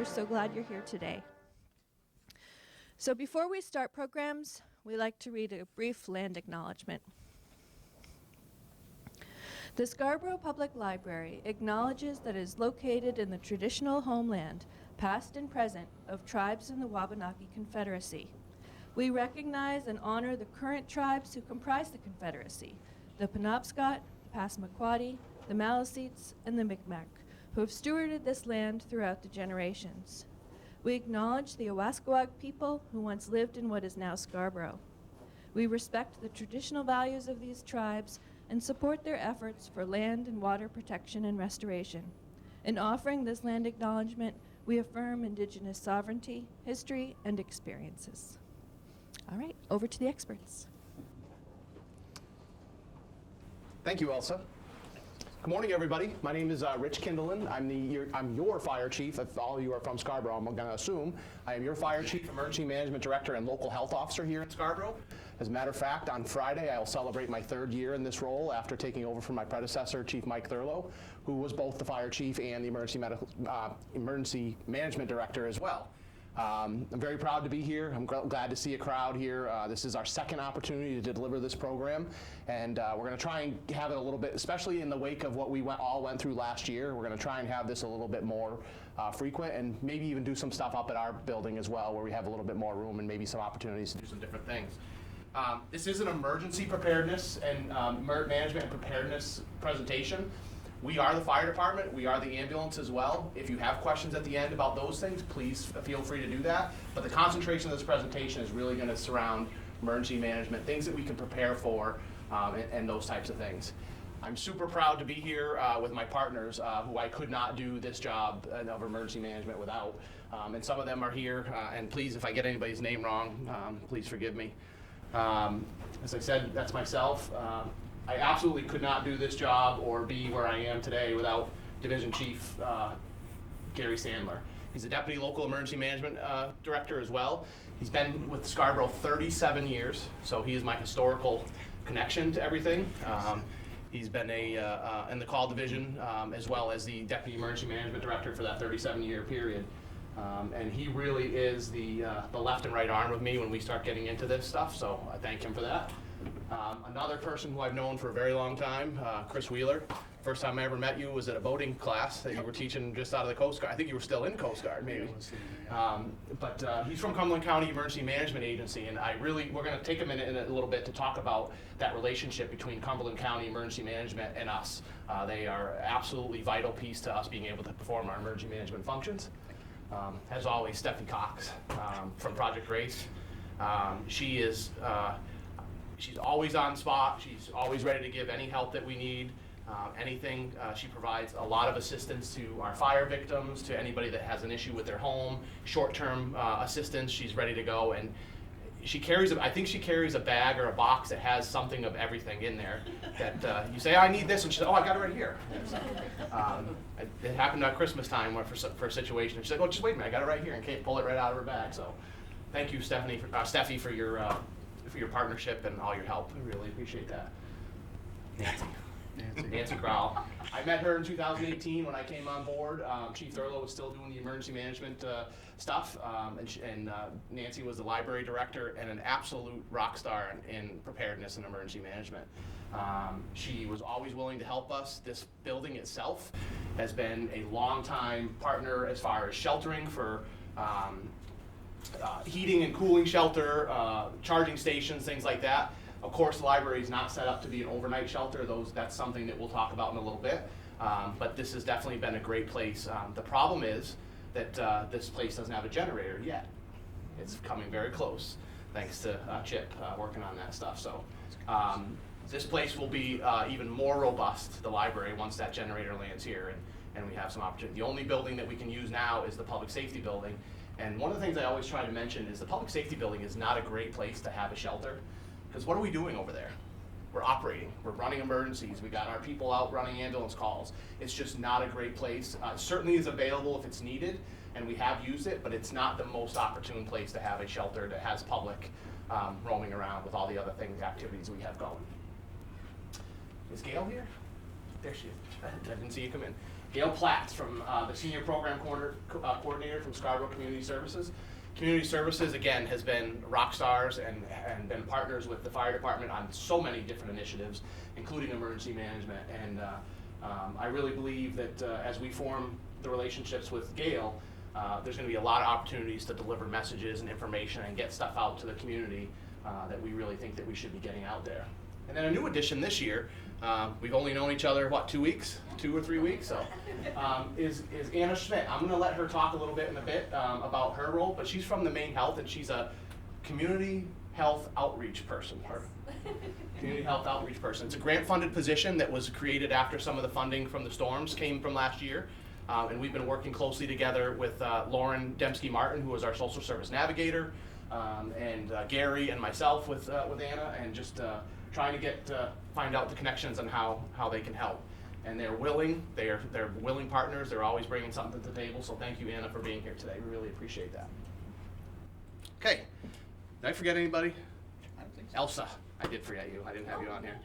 so glad you're here today. So before we start programs, we like to read a brief land acknowledgement. The Scarborough Public Library acknowledges that it is located in the traditional homeland, past and present, of tribes in the Wabanaki Confederacy. We recognize and honor the current tribes who comprise the Confederacy, the Penobscot, the Passamaquoddy, the Maliseets, and the Mi'kmaq, who have stewarded this land throughout the generations. We acknowledge the Owaskawag people who once lived in what is now Scarborough. We respect the traditional values of these tribes and support their efforts for land and water protection and restoration. In offering this land acknowledgement, we affirm Indigenous sovereignty, history, and experiences. All right, over to the experts. Thank you, Elsa. Good morning, everybody. My name is Rich Kindelan. I'm your fire chief. If all of you are from Scarborough, I'm going to assume. I am your fire chief, emergency management director, and local health officer here in Scarborough. As a matter of fact, on Friday, I'll celebrate my 3rd year in this role after taking over from my predecessor, Chief Mike Thurlow, who was both the fire chief and the emergency management director as well. I'm very proud to be here. I'm glad to see a crowd here. This is our 2nd opportunity to deliver this program, and we're going to try and have it a little bit, especially in the wake of what we all went through last year. We're going to try and have this a little bit more frequent, and maybe even do some stuff up at our building as well, where we have a little bit more room and maybe some opportunities to do some different things. This is an emergency preparedness and management and preparedness presentation. We are the fire department. We are the ambulance as well. If you have questions at the end about those things, please feel free to do that. But the concentration of this presentation is really going to surround emergency management, things that we can prepare for, and those types of things. I'm super proud to be here with my partners, who I could not do this job of emergency management without. And some of them are here. And please, if I get anybody's name wrong, please forgive me. As I said, that's myself. I absolutely could not do this job or be where I am today without Division Chief Gary Sandler. He's a Deputy Local Emergency Management Director as well. He's been with Scarborough 37 years, so he is my historical connection to everything. He's been in the call division as well as the Deputy Emergency Management Director for that 37-year period. And he really is the left and right arm of me when we start getting into this stuff, so I thank him for that. Another person who I've known for a very long time, Chris Wheeler. First time I ever met you was at a boating class that you were teaching just out of the Coast Guard. I think you were still in Coast Guard, maybe. But he's from Cumberland County Emergency Management Agency, and we're going to take a minute in a little bit to talk about that relationship between Cumberland County Emergency Management and us. They are absolutely vital piece to us being able to perform our emergency management functions. As always, Stephanie Cox from Project Grace. She's always on spot. She's always ready to give any help that we need, anything. She provides a lot of assistance to our fire victims, to anybody that has an issue with their home, short-term assistance. She's ready to go, and I think she carries a bag or a box that has something of everything in there that you say, I need this, and she says, oh, I got it right here. It happened at Christmas time for a situation. She's like, oh, just wait a minute, I got it right here, and can't pull it right out of her bag. So thank you, Steffi, for your partnership and all your help. I really appreciate that. Nancy Crowell. I met her in 2018 when I came on board. Chief Thurlow was still doing the emergency management stuff, and Nancy was the library director and an absolute rock star in preparedness and emergency management. She was always willing to help us. This building itself has been a long-time partner as far as sheltering for heating and cooling shelter, charging stations, things like that. Of course, the library is not set up to be an overnight shelter. That's something that we'll talk about in a little bit. But this has definitely been a great place. The problem is that this place doesn't have a generator yet. It's coming very close, thanks to Chip working on that stuff. So this place will be even more robust, the library, once that generator lands here and we have some opportunity. The only building that we can use now is the public safety building. And one of the things I always try to mention is the public safety building is not a great place to have a shelter. Because what are we doing over there? We're operating, we're running emergencies, we got our people out running ambulance calls. It's just not a great place. It certainly is available if it's needed, and we have used it, but it's not the most opportune place to have a shelter that has public roaming around with all the other activities we have going. Is Gail here? there she is. I didn't see you come in. Gail Platts from the Senior Program Coordinator from Scarborough Community Services. Community Services, again, has been rock stars and been partners with the fire department on so many different initiatives, including emergency management. And I really believe that as we form the relationships with Gail, there's going to be a lot of opportunities to deliver messages and information and get stuff out to the community that we really think that we should be getting out there. And then a new addition this year, we've only known each other, what, 2 weeks? 2 or 3 weeks? So, is Anna Schmidt. I'm going to let her talk a little bit in a bit about her role, but she's from the Maine Health, and she's a community health outreach person. Community health outreach person. It's a grant-funded position that was created after some of the funding from the storms came from last year. And we've been working closely together with Lauren Dembski-Martin, who is our social service navigator, and Gary and myself with Anna, and just trying to find out the connections and how they can help. And they're willing, they're willing partners, they're always bringing something to the table, so thank you, Anna, for being here today. We really appreciate that. Okay, did I forget anybody? I don't think so. Elsa, I did forget you, I didn't have you on here.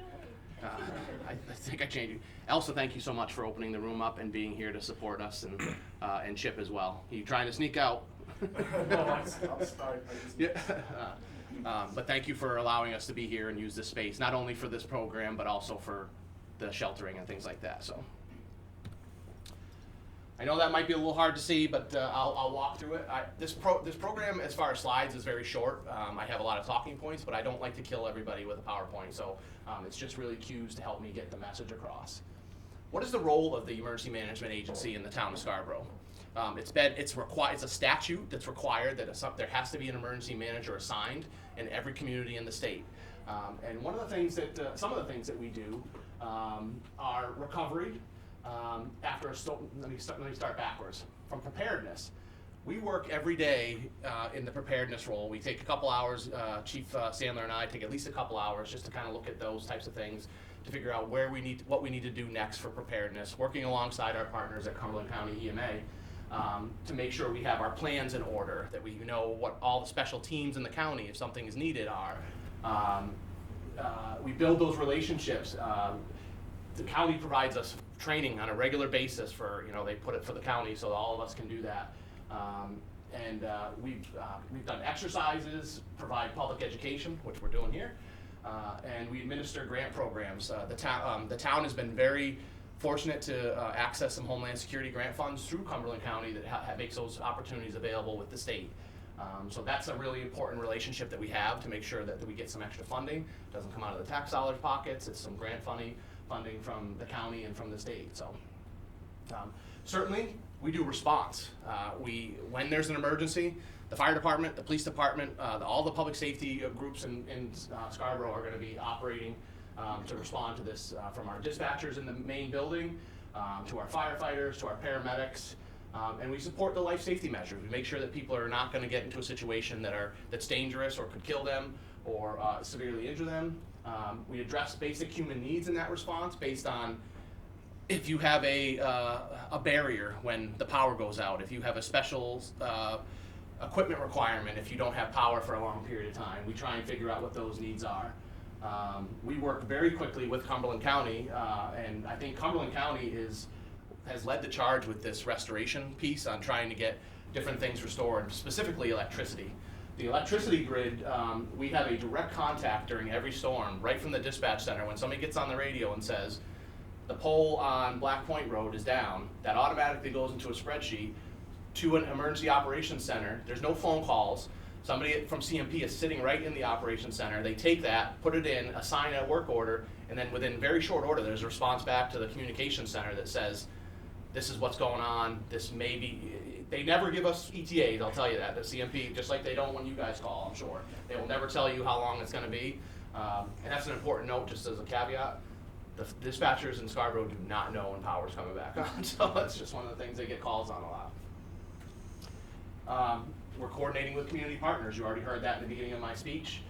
I think I changed you. Elsa, thank you so much for opening the room up and being here to support us, and Chip as well. You trying to sneak out? No, I'm sorry. Yeah. But thank you for allowing us to be here and use this space, not only for this program, but also for the sheltering and things like that. So I know that might be a little hard to see, but I'll walk through it. This program, as far as slides, is very short. I have a lot of talking points, but I don't like to kill everybody with a PowerPoint, so it's just really cues to help me get the message across. What is the role of the Emergency Management Agency in the town of Scarborough? It's a statute that's required that there has to be an emergency manager assigned in every community in the state. And some of the things that we do are recovery after a storm. Let me start backwards. From preparedness, we work every day in the preparedness role. We take a couple hours. Chief Sandler and I take at least a couple hours just to kind of look at those types of things to figure out what we need to do next for preparedness. Working alongside our partners at Cumberland County EMA. To make sure we have our plans in order, that we know what all the special teams in the county, if something is needed, are. We build those relationships. The county provides us training on a regular basis for, they put it for the county so all of us can do that. We've done exercises, provide public education, which we're doing here, and we administer grant programs. The town has been very fortunate to access some Homeland Security grant funds through Cumberland County that makes those opportunities available with the state. So that's a really important relationship that we have to make sure that we get some extra funding. It doesn't come out of the tax dollars pockets, it's some grant funding from the county and from the state. So certainly we do response. When there's an emergency, the fire department, the police department, all the public safety groups in Scarborough are going to be operating to respond to this, from our dispatchers in the main building, to our firefighters, to our paramedics, and we support the life safety measures. We make sure that people are not going to get into a situation that's dangerous or could kill them or severely injure them. We address basic human needs in that response based on if you have a barrier when the power goes out, if you have a special equipment requirement, if you don't have power for a long period of time. We try and figure out what those needs are. We work very quickly with Cumberland County, and I think Cumberland County has led the charge with this restoration piece on trying to get different things restored, specifically electricity. The electricity grid, we have a direct contact during every storm, right from the dispatch center. When somebody gets on the radio and says, the pole on Black Point Road is down, that automatically goes into a spreadsheet to an emergency operations center. There's no phone calls. Somebody from CMP is sitting right in the operations center. They take that, put it in, assign a work order, and then within very short order, there's a response back to the communications center that says, this is what's going on, this may be, they never give us ETAs, I'll tell you that, the CMP, just like they don't when you guys call, I'm sure. They will never tell you how long it's gonna be, and that's an important note, just as a caveat. The dispatchers in Scarborough do not know when power's coming back on, so that's just one of the things they get calls on a lot. We're coordinating with community partners. You already heard that in the beginning of my speech.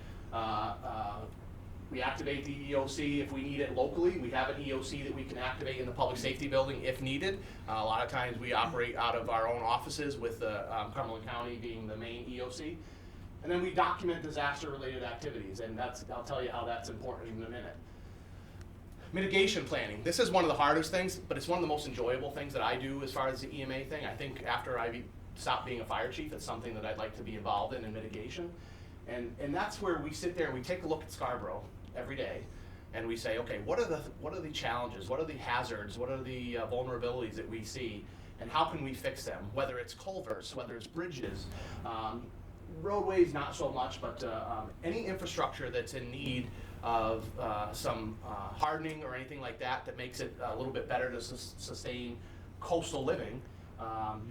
We activate the EOC if we need it locally. We have an EOC that we can activate in the public safety building if needed. A lot of times we operate out of our own offices with Cumberland County being the main EOC. And then we document disaster-related activities, and I'll tell you how that's important in a minute. Mitigation planning. This is one of the hardest things, but it's one of the most enjoyable things that I do as far as the EMA thing. I think after I stopped being a fire chief, it's something that I'd like to be involved in mitigation. And that's where we sit there and we take a look at Scarborough every day and we say, okay, what are the challenges? What are the hazards? What are the vulnerabilities that we see? And how can we fix them? Whether it's culverts, whether it's bridges, roadways not so much, but any infrastructure that's in need of some hardening or anything like that that makes it a little bit better to sustain coastal living.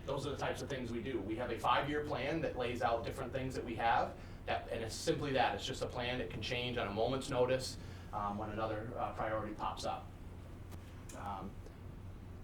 Those are the types of things we do. We have a 5-year plan that lays out different things that we have, and it's simply that. It's just a plan that can change on a moment's notice when another priority pops up.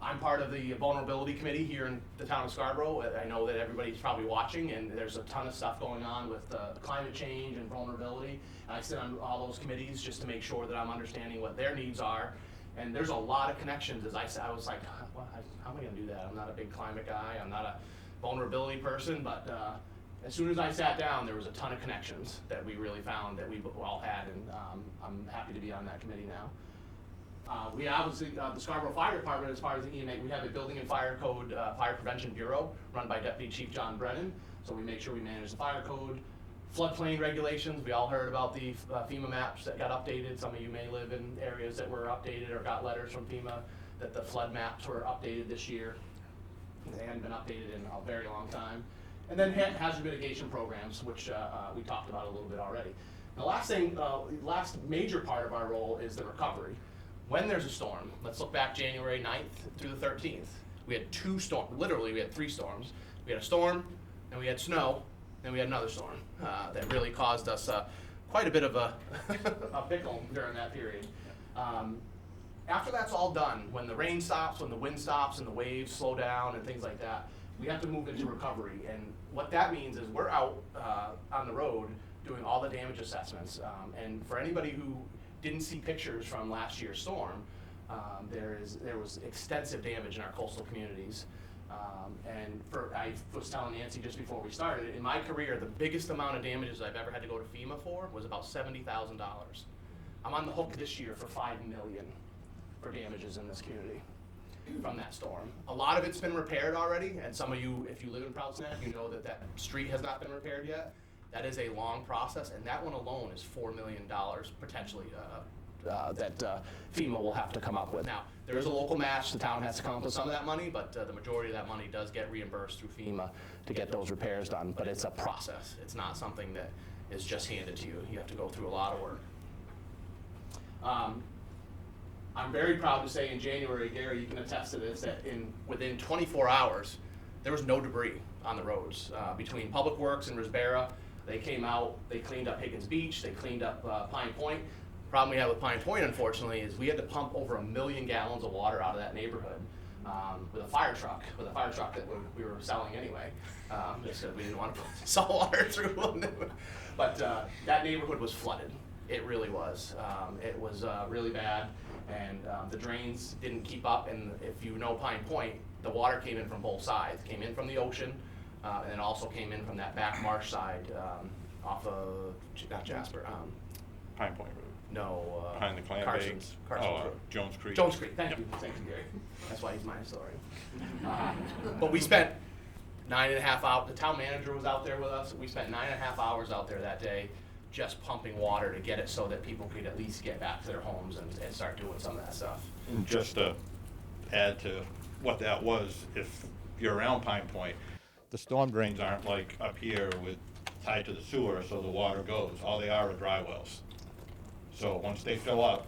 I'm part of the vulnerability committee here in the town of Scarborough. I know that everybody's probably watching, and there's a ton of stuff going on with climate change and vulnerability. And I sit on all those committees just to make sure that I'm understanding what their needs are. And there's a lot of connections. As I said, I was like, well, how am I going to do that? I'm not a big climate guy. I'm not a vulnerability person. But as soon as I sat down, there was a ton of connections that we really found that we all had, and I'm happy to be on that committee now. We obviously, the Scarborough Fire Department, as far as the EMA, we have a Building and Fire Code Fire Prevention Bureau run by Deputy Chief John Brennan. So we make sure we manage the fire code. Floodplain regulations, we all heard about the FEMA maps that got updated. Some of you may live in areas that were updated or got letters from FEMA that the flood maps were updated this year. They hadn't been updated in a very long time. And then hazard mitigation programs, which we talked about a little bit already. The last major part of our role is the recovery. When there's a storm, let's look back January 9th through the 13th. We had 2 storms, literally we had 3 storms. We had a storm, and we had snow, and we had another storm that really caused us quite a bit of a pickle during that period. After that's all done, when the rain stops, when the wind stops, and the waves slow down and things like that, we have to move into recovery. And what that means is we're out on the road doing all the damage assessments. And for anybody who didn't see pictures from last year's storm, there was extensive damage in our coastal communities. And I was telling Nancy just before we started, in my career, the biggest amount of damages I've ever had to go to FEMA for was about $70,000. I'm on the hook this year for $5 million for damages in this community from that storm. A lot of it's been repaired already, and some of you, if you live in Proud Snack, you know that that street has not been repaired yet. That is a long process, and that one alone is $4 million potentially that FEMA will have to come up with. Now, there is a local match. The town has to come up with some of that money, but the majority of that money does get reimbursed through FEMA to get those repairs done. But it's a process. It's not something that is just handed to you. You have to go through a lot of work. I'm very proud to say in January, Gary, you can attest to this, that within 24 hours, there was no debris on the roads. Between Public Works and Risbera, they came out, they cleaned up Higgins Beach, they cleaned up Pine Point. The problem we had with Pine Point, unfortunately, is we had to pump over 1 million gallons of water out of that neighborhood with a fire truck that we were selling anyway, just because we didn't want to put salt water through. But that neighborhood was flooded. It really was. It was really bad, and the drains didn't keep up. And if you know Pine Point, the water came in from both sides. It came in from the ocean, and it also came in from that back marsh side off of, not Jasper. Pine Point Road. No. Behind the clam Carson's. bakes. Carson's Road. Jones Creek. Jones Creek, thank you, Gary. That's why he's my historian. But we spent 9.5 hours, the town manager was out there with us. We spent 9.5 hours out there that day just pumping water to get it so that people could at least get back to their homes and start doing some of that stuff. And just to add to what that was, if you're around Pine Point, the storm drains aren't like up here tied to the sewer so the water goes. All they are dry wells. So once they fill up,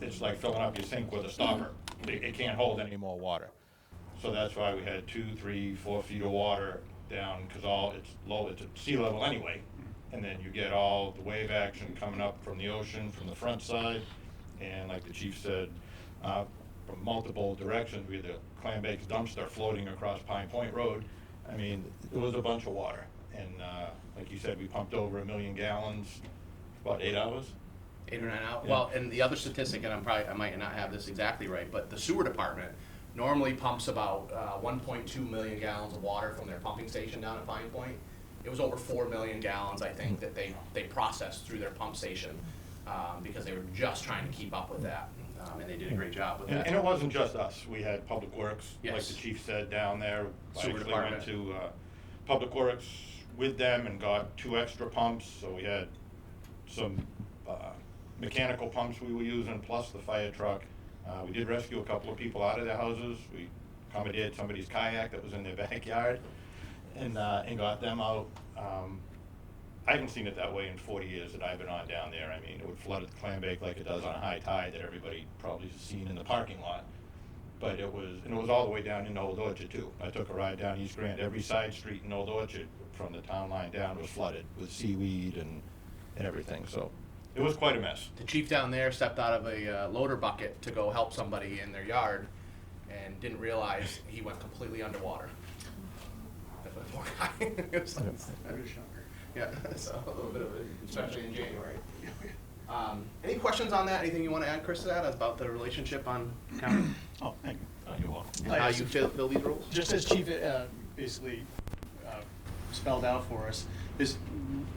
it's like filling up your sink with a stopper. It can't hold any more water. So that's why we had 2, 3, 4 feet of water down, because it's low, it's at sea level anyway. And then you get all the wave action coming up from the ocean, from the front side. And like the chief said, from multiple directions, we had the clam bakes dumpster floating across Pine Point Road. I mean, it was a bunch of water. And like you said, we pumped over 1 million gallons, about 8 hours. 8 or 9 hours. Yeah. Well, and the other statistic, and I might not have this exactly right, but the sewer department normally pumps about 1.2 million gallons of water from their pumping station down at Pine Point. It was over 4 million gallons, I think, that they processed through their pump station because they were just trying to keep up with that. and they did a great job with And, that. and it wasn't just us. We had Public Works, like Yes. the chief said down there. I Sewer actually department. went to Public Works with them and got 2 extra pumps. So we had some mechanical pumps we were using, plus the fire truck. We did rescue a couple of people out of their houses. We accommodated somebody's kayak that was in their backyard and got them out. I haven't seen it that way in 40 years that I've been on down there. I mean, it would flood at the clam bake like it does on a high tide that everybody probably has seen in the parking lot. But it was all the way down into Old Orchard too. I took a ride down East Grand. Every side street in Old Orchard from the town line down was flooded with seaweed and everything. So it was quite a mess. The chief down there stepped out of a loader bucket to go help somebody in their yard and didn't realize he went completely underwater. The poor guy. It was like- Yeah, so a little bit of it, especially in January. Any questions on that? Anything you want to add, Chris, to that about the relationship on county Oh, thank you. You're welcome. and how you fill these roles? Just as Chief basically spelled out for us, is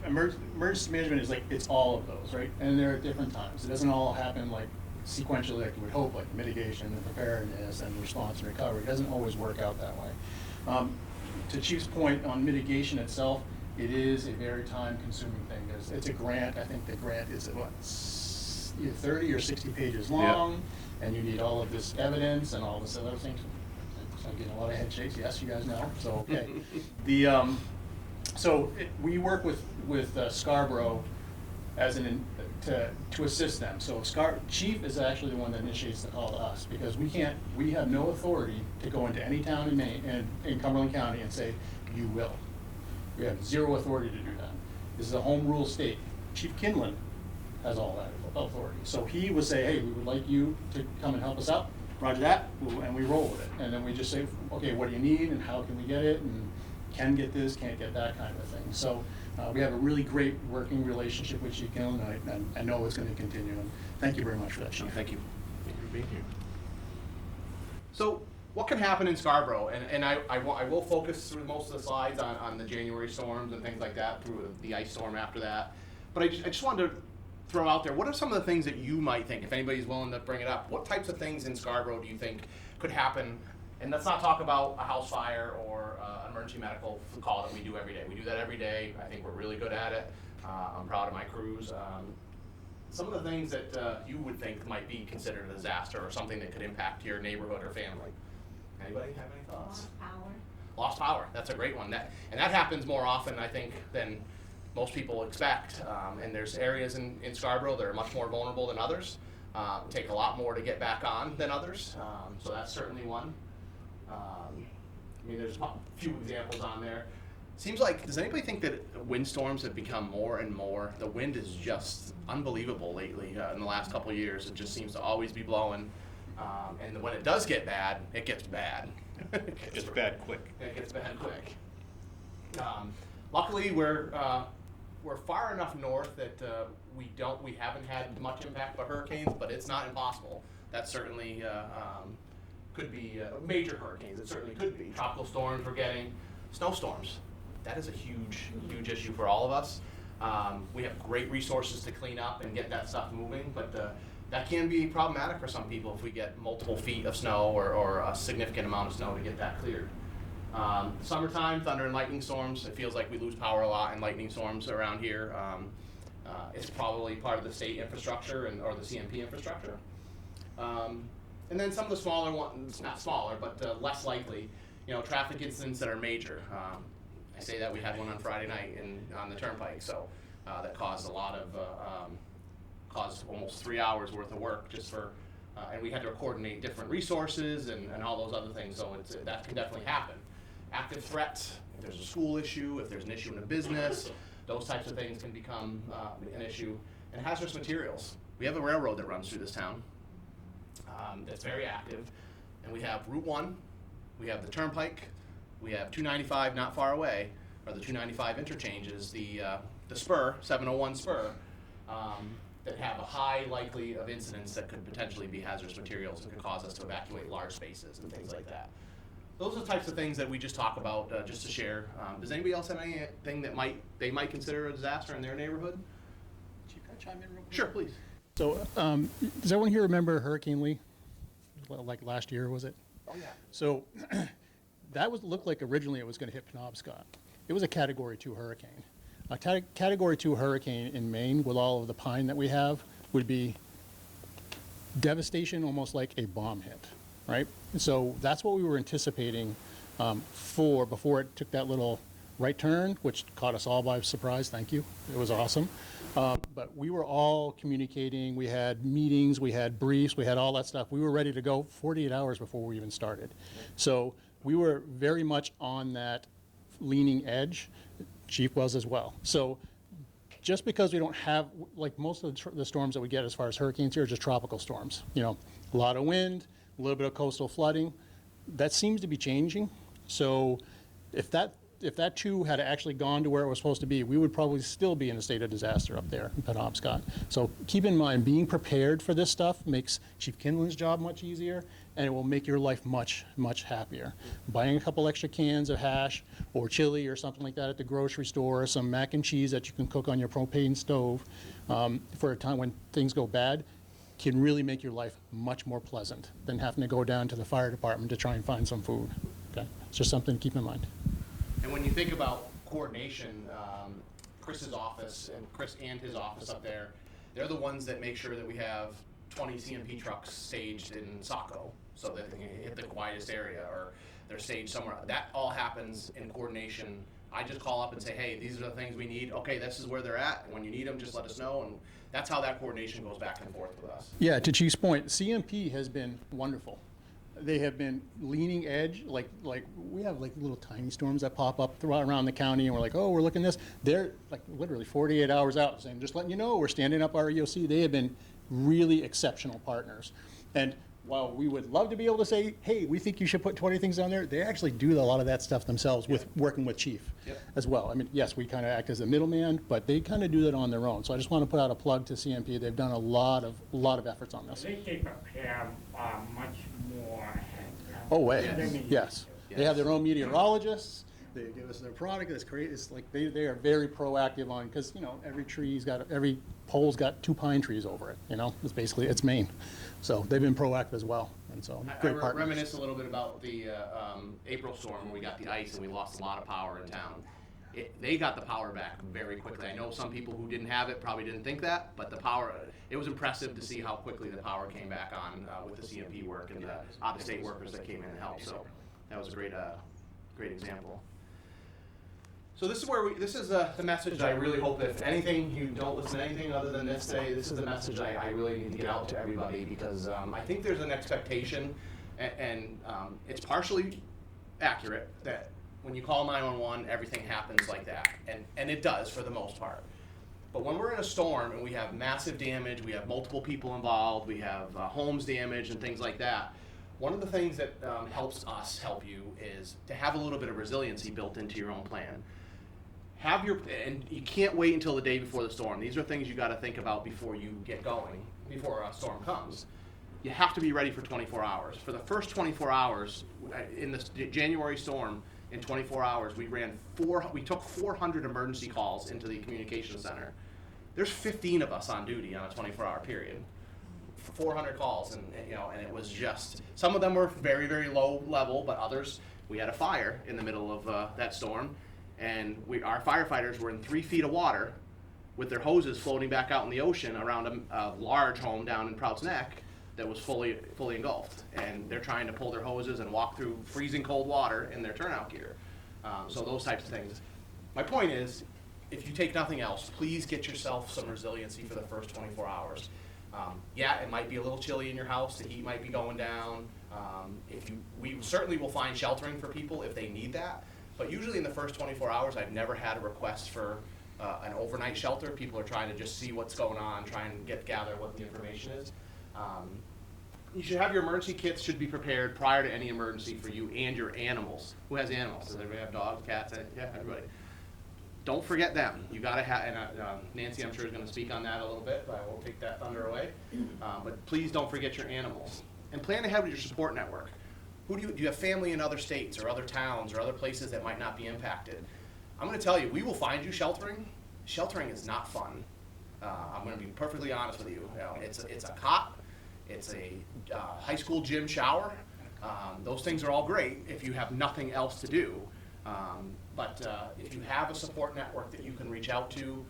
emergency management is like, it's all of those, right? And they're at different times. It doesn't all happen like sequentially like you would hope, like mitigation and preparedness and response and recovery. It doesn't always work out that way. To Chief's point on mitigation itself, it is a very time-consuming thing. It's a grant. I think the grant is, either 30 or 60 pages long, and you need all of this evidence and all this other things. I'm getting a lot of head shakes. Yes, you guys know. So okay. We work with Scarborough as to assist them. So Chief is actually the one that initiates the call to us, because we have no authority to go into any town in Maine, in Cumberland County, and say you will. We have zero authority to do that. This is a home rule state. Chief Kindelan has all that authority. So he would say, hey, we would like you to come and help us out. Roger that, and we roll with it. And then we just say, okay, what do you need and how can we get it? And can get this, can't get that kind of thing. So we have a really great working relationship with Chief Kindelan, and I know it's going to continue. And thank you very much for that, Chief. Thank you. Thank you for being here. So what can happen in Scarborough? And I will focus through most of the slides on the January storms and things like that, through the ice storm after that. But I just wanted to throw out there, what are some of the things that you might think, if anybody's willing to bring it up, what types of things in Scarborough do you think could happen? And let's not talk about a house fire or an emergency medical call that we do every day. We do that every day. I think we're really good at it. I'm proud of my crews. Some of the things that you would think might be considered a disaster or something that could impact your neighborhood or family. Anybody have any thoughts? Lost power. Lost power, that's a great one. And that happens more often, I think, than most people expect. And there's areas in Scarborough that are much more vulnerable than others. Take a lot more to get back on than others. So that's certainly one. I mean, there's a few examples on there. Seems like, does anybody think that windstorms have become more and more? The wind is just unbelievable lately in the last couple of years. It just seems to always be blowing. And when it does get bad, it gets bad. It gets bad quick. It gets bad quick. Luckily, we're far enough north that we haven't had much impact by hurricanes, but it's not impossible. That certainly could be major hurricanes. It certainly could be tropical storms. We're getting snowstorms. That is a huge issue for all of us. We have great resources to clean up and get that stuff moving, but that can be problematic for some people if we get multiple feet of snow or a significant amount of snow to get that cleared. Summertime, thunder and lightning storms, it feels like we lose power a lot in lightning storms around here. It's probably part of the state infrastructure or the CMP infrastructure. And then some of the smaller ones, not smaller, but less likely, traffic incidents that are major. I say that we had one on Friday night on the turnpike, so that caused a lot of, caused almost 3 hours worth of work just for, and we had to coordinate different resources and all those other things, so that can definitely happen. Active threats, if there's a school issue, if there's an issue in a business, those types of things can become an issue. And hazardous materials. We have a railroad that runs through this town that's very active, and we have Route 1, we have the turnpike, we have 295 not far away, or the 295 interchanges, the spur, 701 spur, that have a high likely of incidents that could potentially be hazardous materials and could cause us to evacuate large spaces and things like that. Those are the types of things that we just talk about just to share. Does anybody else have anything that they might consider a disaster in their neighborhood? Chief, can I chime in real quick? Sure, please. So, does everyone here remember Hurricane Lee? Well, like last year, was it? Oh, yeah. So, looked like originally it was going to hit Penobscot. It was a Category 2 hurricane. A Category 2 hurricane in Maine, with all of the pine that we have, would be devastation, almost like a bomb hit, right? So that's what we were anticipating before it took that little right turn, which caught us all by surprise. Thank you. It was awesome. But we were all communicating. We had meetings. We had briefs. We had all that stuff. We were ready to go 48 hours before we even started. So we were very much on that leaning edge. Chief was as well. So just because we don't have, like most of the storms that we get as far as hurricanes here are just tropical storms. You know, a lot of wind, a little bit of coastal flooding. That seems to be changing. So if that too had actually gone to where it was supposed to be, we would probably still be in a state of disaster up there in Penobscot. So keep in mind, being prepared for this stuff makes Chief Kindelan's job much easier, and it will make your life much, much happier. Buying a couple extra cans of hash or chili or something like that at the grocery store, or some mac and cheese that you can cook on your propane stove for a time when things go bad, can really make your life much more pleasant than having to go down to the fire department to try and find some food. Okay? It's just something to keep in mind. And when you think about coordination, Chris's office and Chris and his office up there, they're the ones that make sure that we have 20 CMP trucks staged in Saco so that they can hit the widest area, or they're staged somewhere. That all happens in coordination. I just call up and say, hey, these are the things we need. Okay, this is where they're at. And when you need them, just let us know. And that's how that coordination goes back and forth with us. Yeah, to Chief's point, CMP has been wonderful. They have been leaning edge, like we have like little tiny storms that pop up throughout around the county, and we're like, oh, we're looking at this. They're like literally 48 hours out saying, just letting you know, we're standing up our EOC. They have been really exceptional partners. And while we would love to be able to say, hey, we think you should put 20 things on there, they actually do a lot of that stuff themselves with working with Chief as well. I mean, yes, we kind of act as a middleman, but they kind of do that on their own. So I just want to put out a plug to CMP. They've done a lot of efforts on this. They prepare much more. Oh, way. Yes. Yes. They have their own meteorologists. They give us their product. It's great. It's like they are very proactive on, because, you know, every pole's got 2 pine trees over it. You know, it's Maine. So they've been proactive as well. And so great partners. Reminisce a little bit about the April storm where we got the ice and we lost a lot of power in town. They got the power back very quickly. I know some people who didn't have it probably didn't think that, but it was impressive to see how quickly the power came back on with the CMP work and the out-of-state workers that came in and helped. So that was a great example. So this is the message I really hope, if anything, you don't listen to anything other than this today, this is the message I really need to get out to everybody, because I think there's an expectation, and it's partially accurate, that when you call 911, everything happens like that, and it does for the most part. But when we're in a storm and we have massive damage, we have multiple people involved, we have homes damaged and things like that, one of the things that helps us help you is to have a little bit of resiliency built into your own plan. And you can't wait until the day before the storm. These are things you got to think about before you get going, before a storm comes. You have to be ready for 24 hours. For the first 24 hours, in the January storm, in 24 hours, we took 400 emergency calls into the communications center. There's 15 of us on duty on a 24-hour period. 400 calls, and it was just, some of them were very, very low level, but others, we had a fire in the middle of that storm, and our firefighters were in 3 feet of water with their hoses floating back out in the ocean around a large home down in Prout's Neck that was fully engulfed, and they're trying to pull their hoses and walk through freezing cold water in their turnout gear. So those types of things. My point is, if you take nothing else, please get yourself some resiliency for the first 24 hours. Yeah, it might be a little chilly in your house. The heat might be going down. We certainly will find sheltering for people if they need that. But usually in the first 24 hours, I've never had a request for an overnight shelter. People are trying to just see what's going on, try and gather what the information is. You should have your emergency kits should be prepared prior to any emergency for you and your animals. Who has animals? Does everybody have dogs, cats? Yeah, everybody. Don't forget them. You got to have, and Nancy, I'm sure, is going to speak on that a little bit, but I won't take that thunder away. But please don't forget your animals. And plan ahead with your support network. Do you have family in other states or other towns or other places that might not be impacted? I'm going to tell you, we will find you sheltering. Sheltering is not fun. I'm going to be perfectly honest with you. It's a cot, it's a high school gym shower. Those things are all great if you have nothing else to do. But if you have a support network that you can reach out to,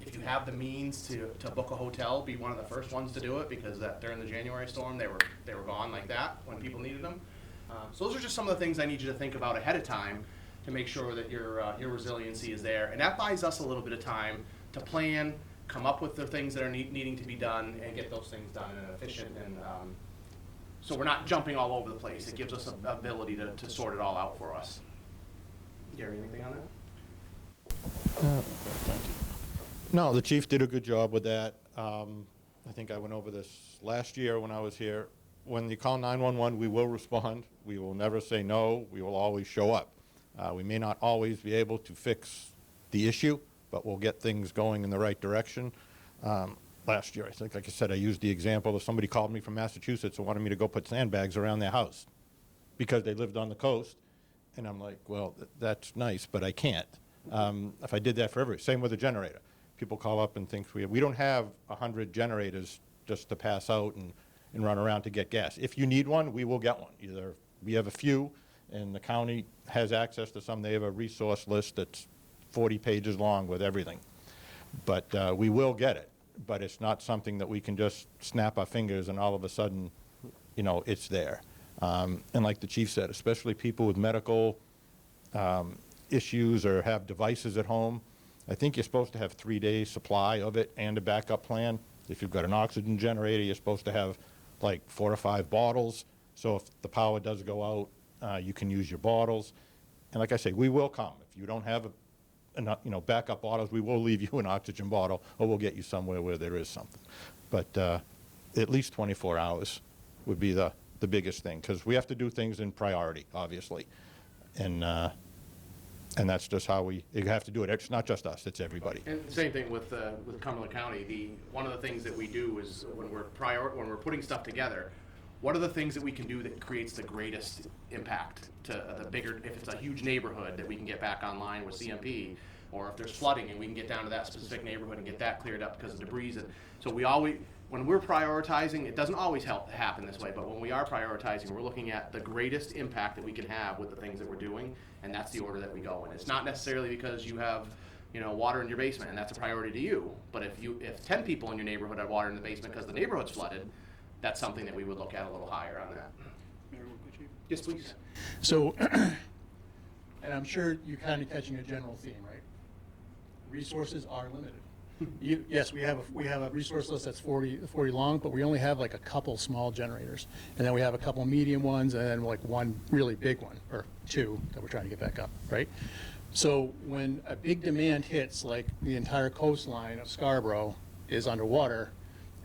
if you have the means to book a hotel, be one of the first ones to do it, because during the January storm they were gone like that when people needed them. So those are just some of the things I need you to think about ahead of time to make sure that your resiliency is there, and that buys us a little bit of time to plan, come up with the things that are needing to be done, and get those things done in an efficient and so we're not jumping all over the place. It gives us an ability to sort it all out for us. Gary, anything on that? No, the chief did a good job with that. I think I went over this last year when I was here. When you call 911, we will respond. We will never say no. We will always show up. We may not always be able to fix the issue, but we'll get things going in the right direction. Last year, I think, like I said, I used the example of somebody called me from Massachusetts and wanted me to go put sandbags around their house because they lived on the coast. And I'm like, well, that's nice, but I can't. If I did that for same with a generator. People call up and think we don't have 100 generators just to pass out and run around to get gas. If you need one, we will get one. Either we have a few, and the county has access to some. They have a resource list that's 40 pages long with everything. But we will get it. But it's not something that we can just snap our fingers and all of a sudden, it's there. And like the chief said, especially people with medical issues or have devices at home, I think you're supposed to have 3 days supply of it and a backup plan. If you've got an oxygen generator, you're supposed to have like 4 or 5 bottles. So if the power does go out, you can use your bottles. And like I say, we will come. If you don't have backup bottles, we will leave you an oxygen bottle, or we'll get you somewhere where there is something. But at least 24 hours would be the biggest thing, because we have to do things in priority, obviously. And that's just how you have to do it. It's not just us, it's everybody. And same thing with Cumberland County. One of the things that we do is when we're putting stuff together, what are the things that we can do that creates the greatest impact to the bigger, if it's a huge neighborhood that we can get back online with CMP, or if there's flooding and we can get down to that specific neighborhood and get that cleared up because of debris. And so when we're prioritizing, it doesn't always happen this way, but when we are prioritizing, we're looking at the greatest impact that we can have with the things that we're doing, and that's the order that we go in. It's not necessarily because you have water in your basement and that's a priority to you, but if 10 people in your neighborhood have water in the basement because the neighborhood's flooded, that's something that we would look at a little higher on that. Yes, please. So, and I'm sure you're kind of catching a general theme, right? Resources are limited. Yes, we have a resource list that's 40 long, but we only have like a couple small generators, and then we have a couple medium ones, and then like one really big one, or 2 that we're trying to get back up, right? So when a big demand hits, like the entire coastline of Scarborough is underwater,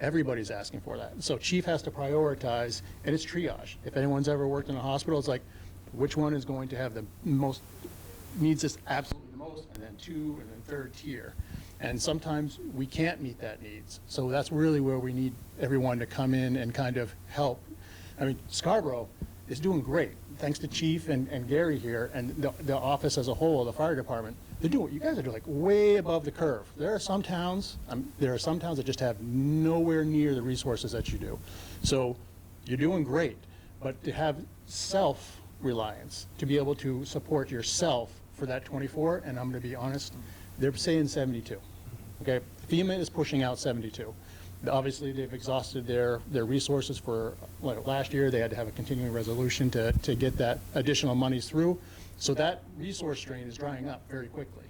everybody's asking for that. So chief has to prioritize, and it's triage. If anyone's ever worked in a hospital, it's like, which one is going to have the most, needs this absolutely the most, and then 2, and then 3rd tier. And sometimes we can't meet that needs. So that's really where we need everyone to come in and kind of help. I mean, Scarborough is doing great, thanks to Chief and Gary here, and the office as a whole, the fire department. You guys are doing like way above the curve. There are some towns that just have nowhere near the resources that you do. So you're doing great, but to have self-reliance, to be able to support yourself for that 24, and I'm going to be honest, they're saying 72. Okay, FEMA is pushing out 72. Obviously, they've exhausted their resources for last year. They had to have a continuing resolution to get that additional monies through. So that resource drain is drying up very quickly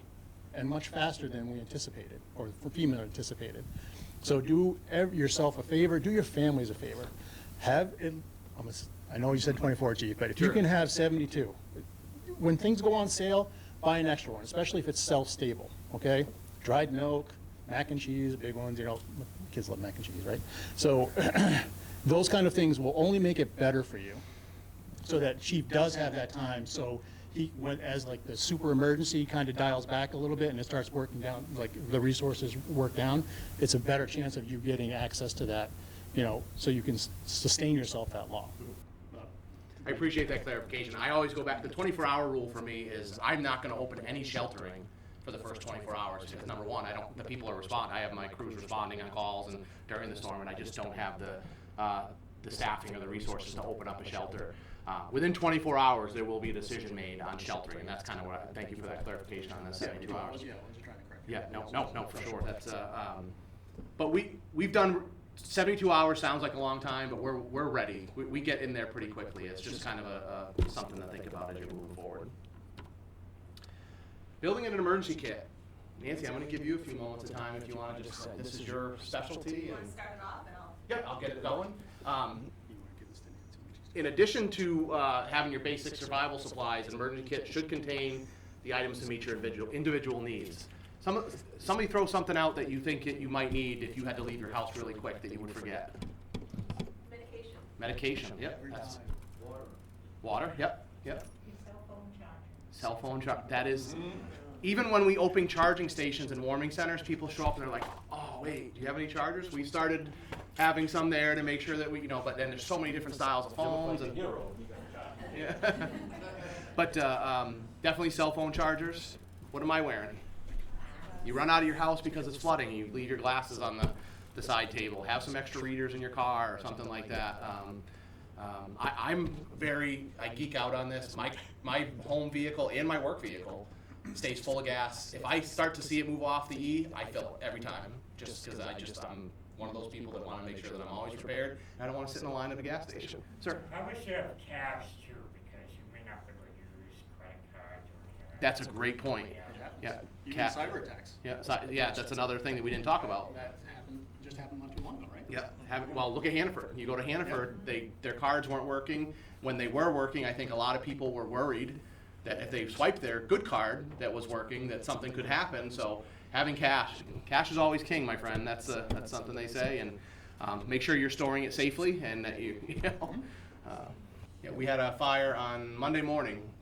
and much faster than we anticipated, or FEMA anticipated. So do yourself a favor, do your families a favor. Have it, I know you said 24, Chief, but if you can have 72, when things go on sale, buy an extra one, especially if it's self-stable, okay? Dried milk, mac and cheese, big ones, kids love mac and cheese, right? So those kind of things will only make it better for you, so that Chief does have that time. So he went as like the super emergency kind of dials back a little bit and it starts working down, like the resources work down, it's a better chance of you getting access to that, so you can sustain yourself that long. I appreciate that clarification. I always go back, the 24-hour rule for me is I'm not going to open any sheltering for the first 24 hours. Because number one, the people are responding. I have my crews responding on calls and during the storm, and I just don't have the staffing or the resources to open up a shelter. Within 24 hours, there will be a decision made on sheltering, and that's kind of what thank you for that clarification on the 72 hours. Yeah, I was just trying to correct. Yeah, no, for sure. That's, but we've done 72 hours sounds like a long time, but we're ready. We get in there pretty quickly. It's just kind of something to think about as you're moving forward. Building an emergency kit. Nancy, I'm going to give you a few moments of time if you want to just. This is your specialty. You want to start it off, and I'll. Yeah, I'll get it going. In addition to having your basic survival supplies, an emergency kit should contain the items to meet your individual needs. Somebody throw something out that you think you might need if you had to leave your house really quick that you would forget. Medication. Medication, yep. That's water, yep. Your cell phone charger. Cell phone charge, that is, even when we open charging stations and warming centers, people show up and they're like, oh, wait, do you have any chargers? We started having some there to make sure that we, but then there's so many different styles of phones. And, yeah. But definitely cell phone chargers. What am I wearing? You run out of your house because it's flooding and you leave your glasses on the side table. Have some extra readers in your car or something like that. I geek out on this. My home vehicle and my work vehicle stays full of gas. If I start to see it move off the E, I fill it every time. Just because I'm one of those people that want to make sure that I'm always prepared. And I don't want to sit in a line at a gas station. Sir? How much you have cash too, because you may not be able to use credit cards or anything. That's a great point. Yeah. Even cyber attacks. Yeah, that's another thing that we didn't talk about. That just happened not too long ago, right? Yeah, well, look at Hannaford. You go to Hannaford, their cards weren't working. When they were working, I think a lot of people were worried that if they swiped their good card that was working, that something could happen. So having cash is always king, my friend. That's something they say. And make sure you're storing it safely. And that we had a fire on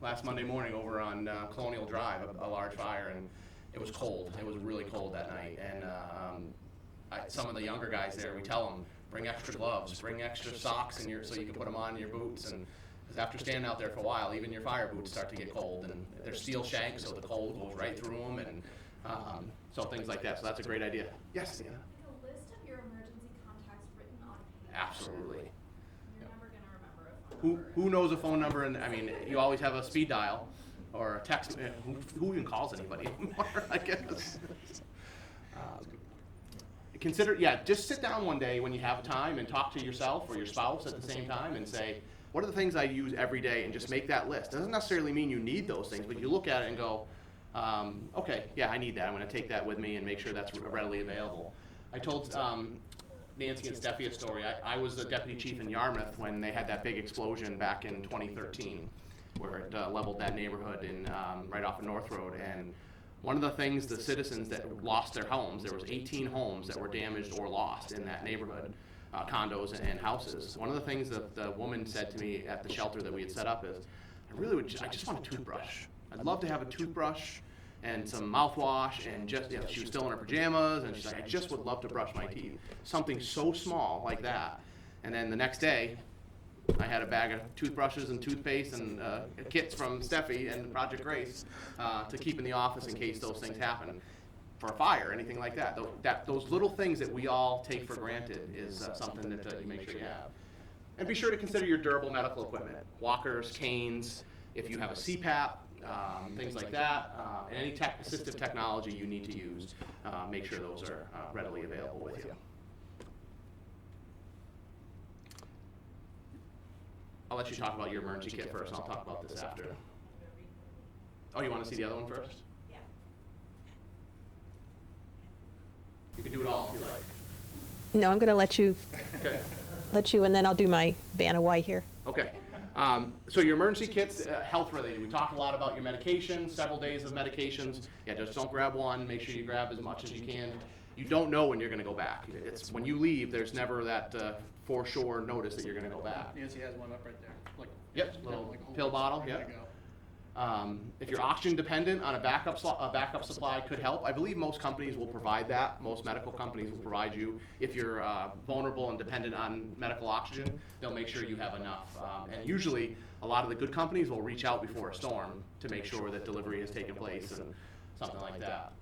last Monday morning over on Colonial Drive, a large fire, and it was cold. It was really cold that night. And some of the younger guys there, we tell them, bring extra gloves, bring extra socks so you can put them on your boots. And because after standing out there for a while, even your fire boots start to get cold, and they're steel shanks, so the cold goes right through them, and so things like that. So that's a great idea. Yes, Sienna? A list of your emergency contacts written on paper. Absolutely. You're never gonna remember a phone number. Who knows a phone number? And I mean, you always have a speed dial or a text. Who even calls anybody anymore? I guess. Just sit down one day when you have time and talk to yourself or your spouse at the same time and say, what are the things I use every day, and just make that list. It doesn't necessarily mean you need those things, but you look at it and go, okay, yeah, I need that. I'm going to take that with me and make sure that's readily available. I told Nancy and Steffi a story. I was the deputy chief in Yarmouth when they had that big explosion back in 2013, where it leveled that neighborhood right off of North Road. And one of the things, the citizens that lost their homes, there was 18 homes that were damaged or lost in that neighborhood, condos and houses. One of the things that the woman said to me at the shelter that we had set up is, I just want a toothbrush. I'd love to have a toothbrush and some mouthwash, and she was still in her pajamas, and she's like, I just would love to brush my teeth. Something so small like that. And then the next day, I had a bag of toothbrushes and toothpaste and kits from Steffi and Project Grace to keep in the office in case those things happen. For a fire, anything like that. Those little things that we all take for granted is something that you make sure you have. And be sure to consider your durable medical equipment. Walkers, canes, if you have a CPAP, things like that, and any assistive technology you need to use, make sure those are readily available with you. I'll let you talk about your emergency kit first, and I'll talk about this after. Oh, you want to see the other one first? Yeah. You can do it all if you like. No, I'm going to let you, Okay. and then I'll do my Vanna White here. Okay. So your emergency kit's health related. We talked a lot about your medications, several days of medications. Yeah, just don't grab one. Make sure you grab as much as you can. You don't know when you're going to go back. It's when you leave, there's never that for sure notice that you're going to go back. Nancy has one up right there. Yep, little pill bottle. Yep. If you're oxygen dependent on a backup supply could help. I believe most companies will provide that. Most medical companies will provide you. If you're vulnerable and dependent on medical oxygen, they'll make sure you have enough. And usually, a lot of the good companies will reach out before a storm to make sure that delivery has taken place. And something like that.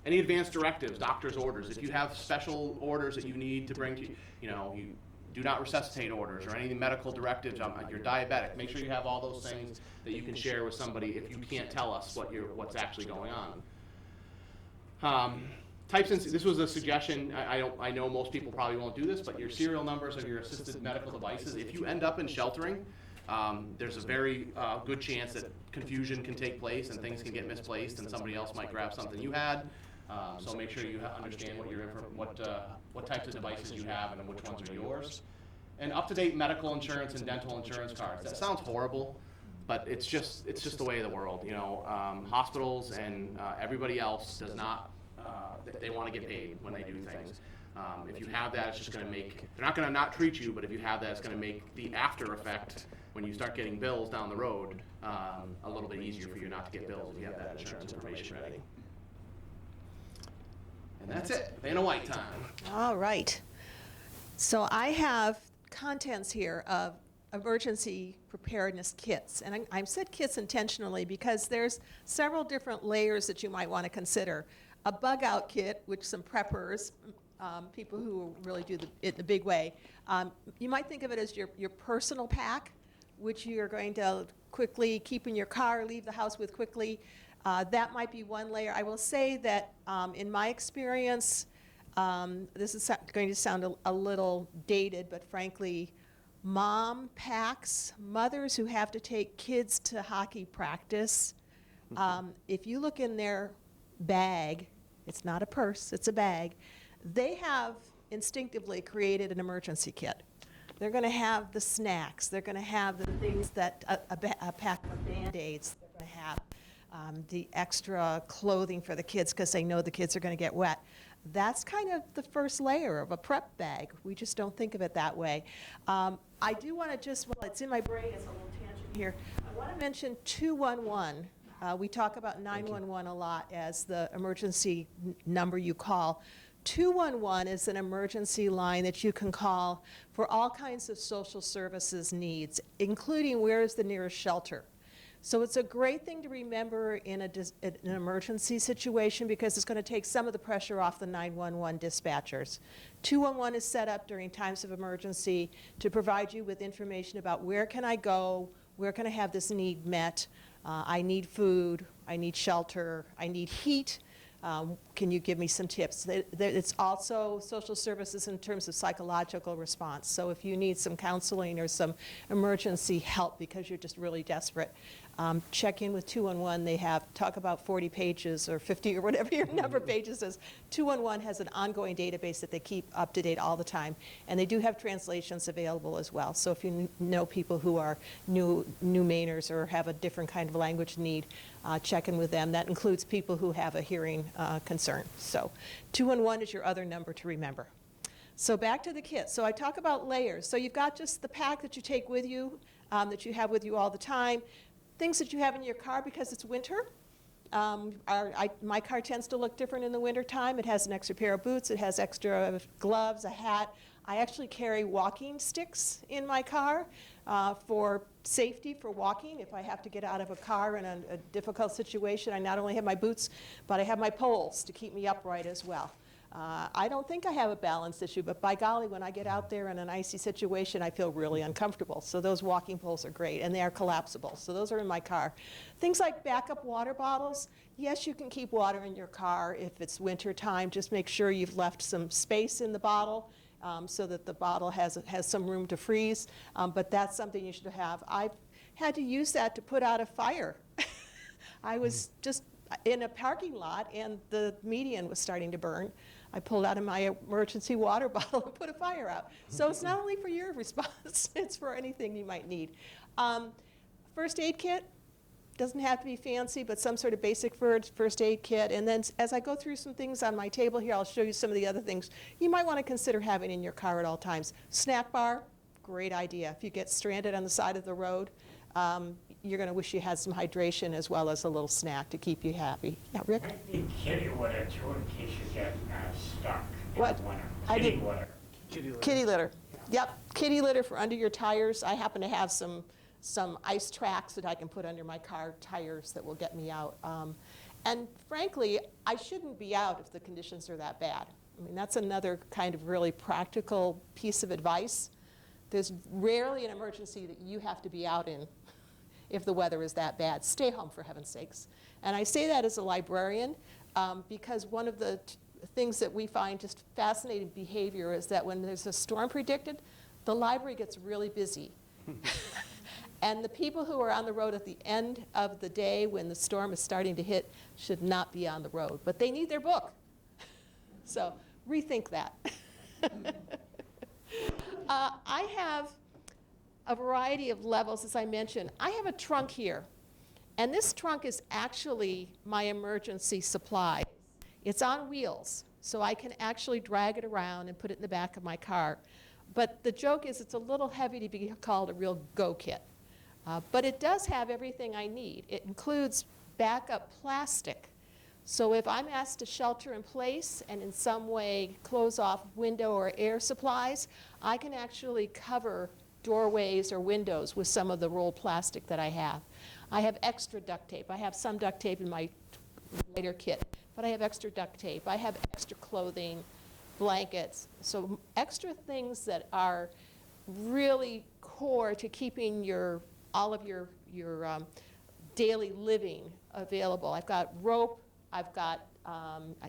Any advanced directives, doctor's orders, if you have special orders that you need to bring to, you do not resuscitate orders or any medical directives, you're diabetic, make sure you have all those things that you can share with somebody if you can't tell us what's actually going on. This was a suggestion, I know most people probably won't do this, but your serial numbers of your assisted medical devices, if you end up in sheltering, there's a very good chance that confusion can take place and things can get misplaced and somebody else might grab something you had. So make sure you understand what types of devices you have and which ones are yours. And up-to-date medical insurance and dental insurance cards. That sounds horrible, but it's just the way of the world. Hospitals and everybody else does not. They want to get paid when they do things. If you have that, it's just going to they're not going to not treat you, but if you have that, it's going to make the after effect when you start getting bills down the road a little bit easier for you not to get bills if you have that insurance information ready. And that's it. Vanna White time. All right. So I have contents here of emergency preparedness kits. And I said kits intentionally because there's several different layers that you might want to consider. A bug out kit, which some preppers, people who really do it the big way, you might think of it as your personal pack, which you're going to quickly keep in your car, leave the house with quickly. That might be one layer. I will say that in my experience, this is going to sound a little dated, but frankly, mom packs, mothers who have to take kids to hockey practice, if you look in their bag, it's not a purse, it's a bag, they have instinctively created an emergency kit. They're going to have the snacks, they're going to have the things that, a pack of Band-Aids, they're going to have the extra clothing for the kids because they know the kids are going to get wet. That's kind of the first layer of a prep bag. We just don't think of it that way. I do want to while it's in my brain, it's a little tangent here, I want to mention 211. We talk about 911 a lot as the emergency number you call. 211 is an emergency line that you can call for all kinds of social services needs, including where is the nearest shelter. So it's a great thing to remember in an emergency situation because it's going to take some of the pressure off the 911 dispatchers. 211 is set up during times of emergency to provide you with information about where can I go, where can I have this need met, I need food, I need shelter, I need heat. Can you give me some tips? It's also social services in terms of psychological response. So if you need some counseling or some emergency help because you're just really desperate, check in with 211. They talk about 40 pages or 50 or whatever your number of pages is. 211 has an ongoing database that they keep up to date all the time. And they do have translations available as well. So if you know people who are new Mainers or have a different kind of language need, check in with them. That includes people who have a hearing concern. So 211 is your other number to remember. So back to the kit. So I talk about layers. So you've got just the pack that you take with you, that you have with you all the time. Things that you have in your car because it's winter. My car tends to look different in the winter time. It has an extra pair of boots. It has extra gloves, a hat. I actually carry walking sticks in my car for safety, for walking. If I have to get out of a car in a difficult situation, I not only have my boots, but I have my poles to keep me upright as well. I don't think I have a balance issue, but by golly, when I get out there in an icy situation, I feel really uncomfortable. So those walking poles are great, and they are collapsible. So those are in my car. Things like backup water bottles. Yes, you can keep water in your car if it's winter time. Just make sure you've left some space in the bottle so that the bottle has some room to freeze. But that's something you should have. I've had to use that to put out a fire. I was just in a parking lot, and the median was starting to burn. I pulled out of my emergency water bottle and put a fire out. So it's not only for your response, it's for anything you might need. First aid kit, doesn't have to be fancy, but some sort of basic first aid kit. And then as I go through some things on my table here, I'll show you some of the other things you might want to consider having in your car at all times. Snack bar, great idea. If you get stranded on the side of the road, you're going to wish you had some hydration as well as a little snack to keep you happy. Yeah, Rick? Might be kitty litter too in case you get stuck in What? the winter. I Kitty didn't- litter. Kitty litter. Yep, kitty litter for under your tires. I happen to have some some ice tracks that I can put under my car tires that will get me out. And frankly, I shouldn't be out if the conditions are that bad. I mean, that's another kind of really practical piece of advice. There's rarely an emergency that you have to be out in if the weather is that bad. Stay home, for heaven's sakes. And I say that as a librarian because one of the things that we find just fascinating behavior is that when there's a storm predicted, the library gets really busy. And the people who are on the road at the end of the day when the storm is starting to hit should not be on the road. But they need their book. So rethink that. I have a variety of levels, as I mentioned. I have a trunk here. And this trunk is actually my emergency supply. It's on wheels, so I can actually drag it around and put it in the back of my car. But the joke is it's a little heavy to be called a real go kit. But it does have everything I need. It includes backup plastic. So if I'm asked to shelter in place and in some way close off window or air supplies, I can actually cover doorways or windows with some of the rolled plastic that I have. I have extra duct tape. I have some duct tape in my later kit, but I have extra duct tape. I have extra clothing, blankets. So extra things that are really core to keeping all of your daily living available. I've got rope. I've got,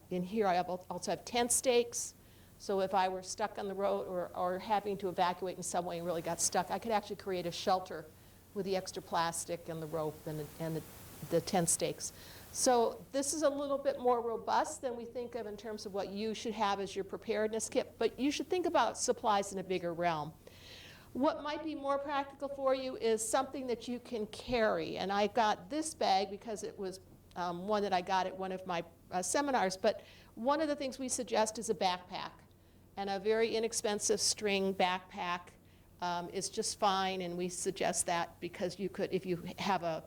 in here I also have tent stakes. So if I were stuck on the road or having to evacuate in some way and really got stuck, I could actually create a shelter with the extra plastic and the rope and the tent stakes. So this is a little bit more robust than we think of in terms of what you should have as your preparedness kit, but you should think about supplies in a bigger realm. What might be more practical for you is something that you can carry. And I got this bag because it was one that I got at one of my seminars, but one of the things we suggest is a backpack. And a very inexpensive string backpack is just fine, and we suggest that because you could, if you have a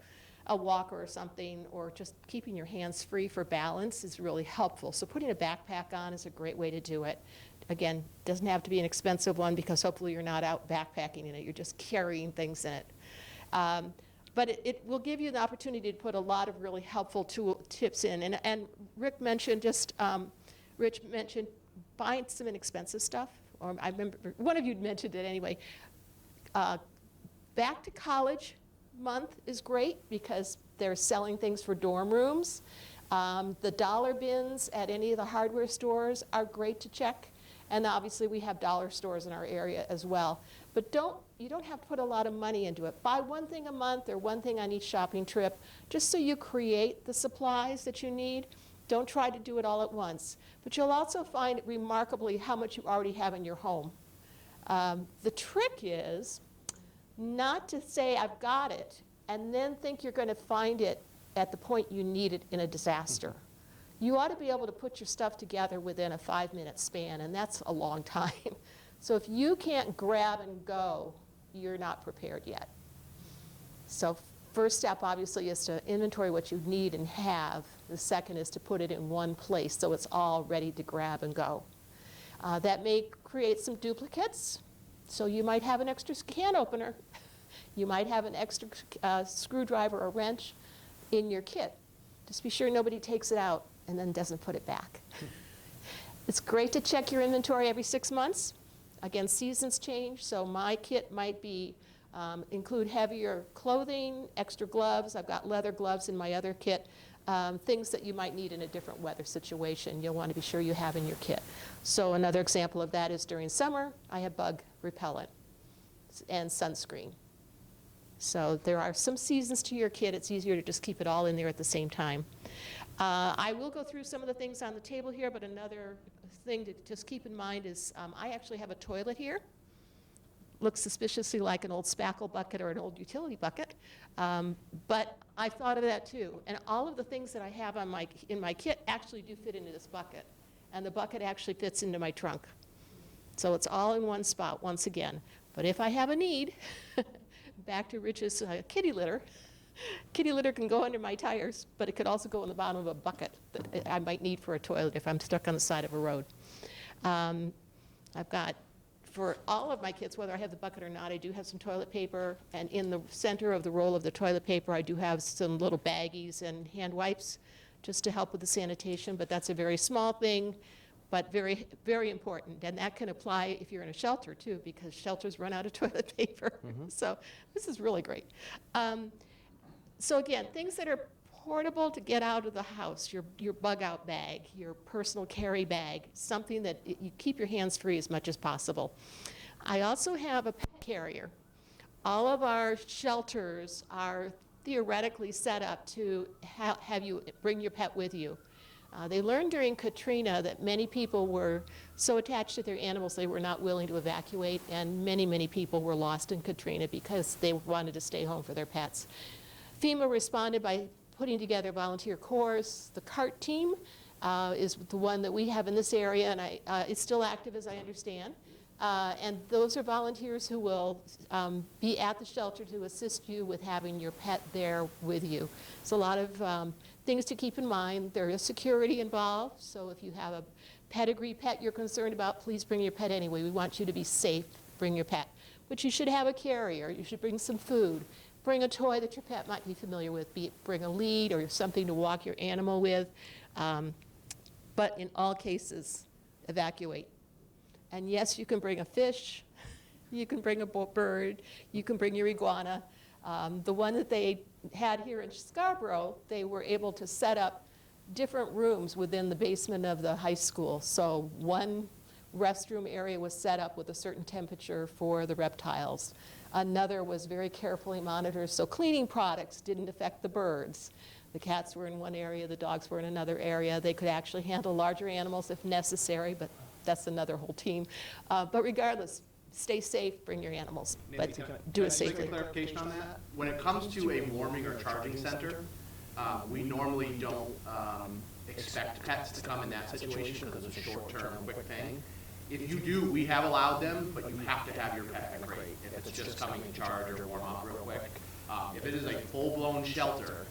walker or something, or just keeping your hands free for balance is really helpful. So putting a backpack on is a great way to do it. Again, doesn't have to be an expensive one because hopefully you're not out backpacking in it, you're just carrying things in it. But it will give you the opportunity to put a lot of really helpful tips in. And Rich mentioned buying some inexpensive stuff, or I remember one of you mentioned it anyway. Back to college month is great because they're selling things for dorm rooms. The dollar bins at any of the hardware stores are great to check. And obviously we have dollar stores in our area as well. But you don't have to put a lot of money into it. Buy one thing a month or one thing on each shopping trip, just so you create the supplies that you need. Don't try to do it all at once. But you'll also find remarkably how much you already have in your home. The trick is not to say, I've got it, and then think you're going to find it at the point you need it in a disaster. You ought to be able to put your stuff together within a 5-minute span, and that's a long time. So if you can't grab and go, you're not prepared yet. So first step, obviously, is to inventory what you need and have. The second is to put it in one place so it's all ready to grab and go. That may create some duplicates. So you might have an extra can opener. You might have an extra screwdriver or wrench in your kit. Just be sure nobody takes it out and then doesn't put it back. It's great to check your inventory every 6 months. Again, seasons change, so my kit might be include heavier clothing, extra gloves. I've got leather gloves in my other kit, things that you might need in a different weather situation. You'll want to be sure you have in your kit. So another example of that is during summer, I have bug repellent and sunscreen. So there are some seasons to your kit. It's easier to just keep it all in there at the same time. I will go through some of the things on the table here, but another thing to just keep in mind is I actually have a toilet here. Looks suspiciously like an old spackle bucket or an old utility bucket, but I thought of that too. And all of the things that I have in my kit actually do fit into this bucket, and the bucket actually fits into my trunk. So it's all in one spot once again. But if I have a need, back to Rich's kitty litter. Kitty litter can go under my tires, but it could also go in the bottom of a bucket that I might need for a toilet if I'm stuck on the side of a road. I've got for all of my kits, whether I have the bucket or not, I do have some toilet paper, and in the center of the roll of the toilet paper, I do have some little baggies and hand wipes just to help with the sanitation, but that's a very small thing, but very, very important. And that can apply if you're in a shelter too, because shelters run out of toilet paper. So this is really great. So again, things that are portable to get out of the house, your bug out bag, your personal carry bag, something that you keep your hands free as much as possible. I also have a pet carrier. All of our shelters are theoretically set up to have you bring your pet with you. They learned during Katrina that many people were so attached to their animals they were not willing to evacuate, and many, many people were lost in Katrina because they wanted to stay home for their pets. FEMA responded by putting together volunteer corps. The CART team is the one that we have in this area, and it's still active as I understand. And those are volunteers who will be at the shelter to assist you with having your pet there with you. So a lot of things to keep in mind. There is security involved, so if you have a pedigree pet you're concerned about, please bring your pet anyway. We want you to be safe. Bring your pet. But you should have a carrier. You should bring some food. Bring a toy that your pet might be familiar with. Bring a lead or something to walk your animal with. But in all cases, evacuate. And yes, you can bring a fish, you can bring a bird, you can bring your iguana. The one that they had here in Scarborough, they were able to set up different rooms within the basement of the high school. So one restroom area was set up with a certain temperature for the reptiles. Another was very carefully monitored, so cleaning products didn't affect the birds. The cats were in one area, the dogs were in another area. They could actually handle larger animals if necessary, but that's another whole team. But regardless, stay safe, bring your animals, but do it safely. Can I make a clarification on that? When it comes to a warming or charging center, we normally don't expect pets to come in that situation because it's a short-term, quick thing. If you do, we have allowed them, but you have to have your pet in a crate if it's just coming in charge or warm up real quick. If it is a full-blown shelter,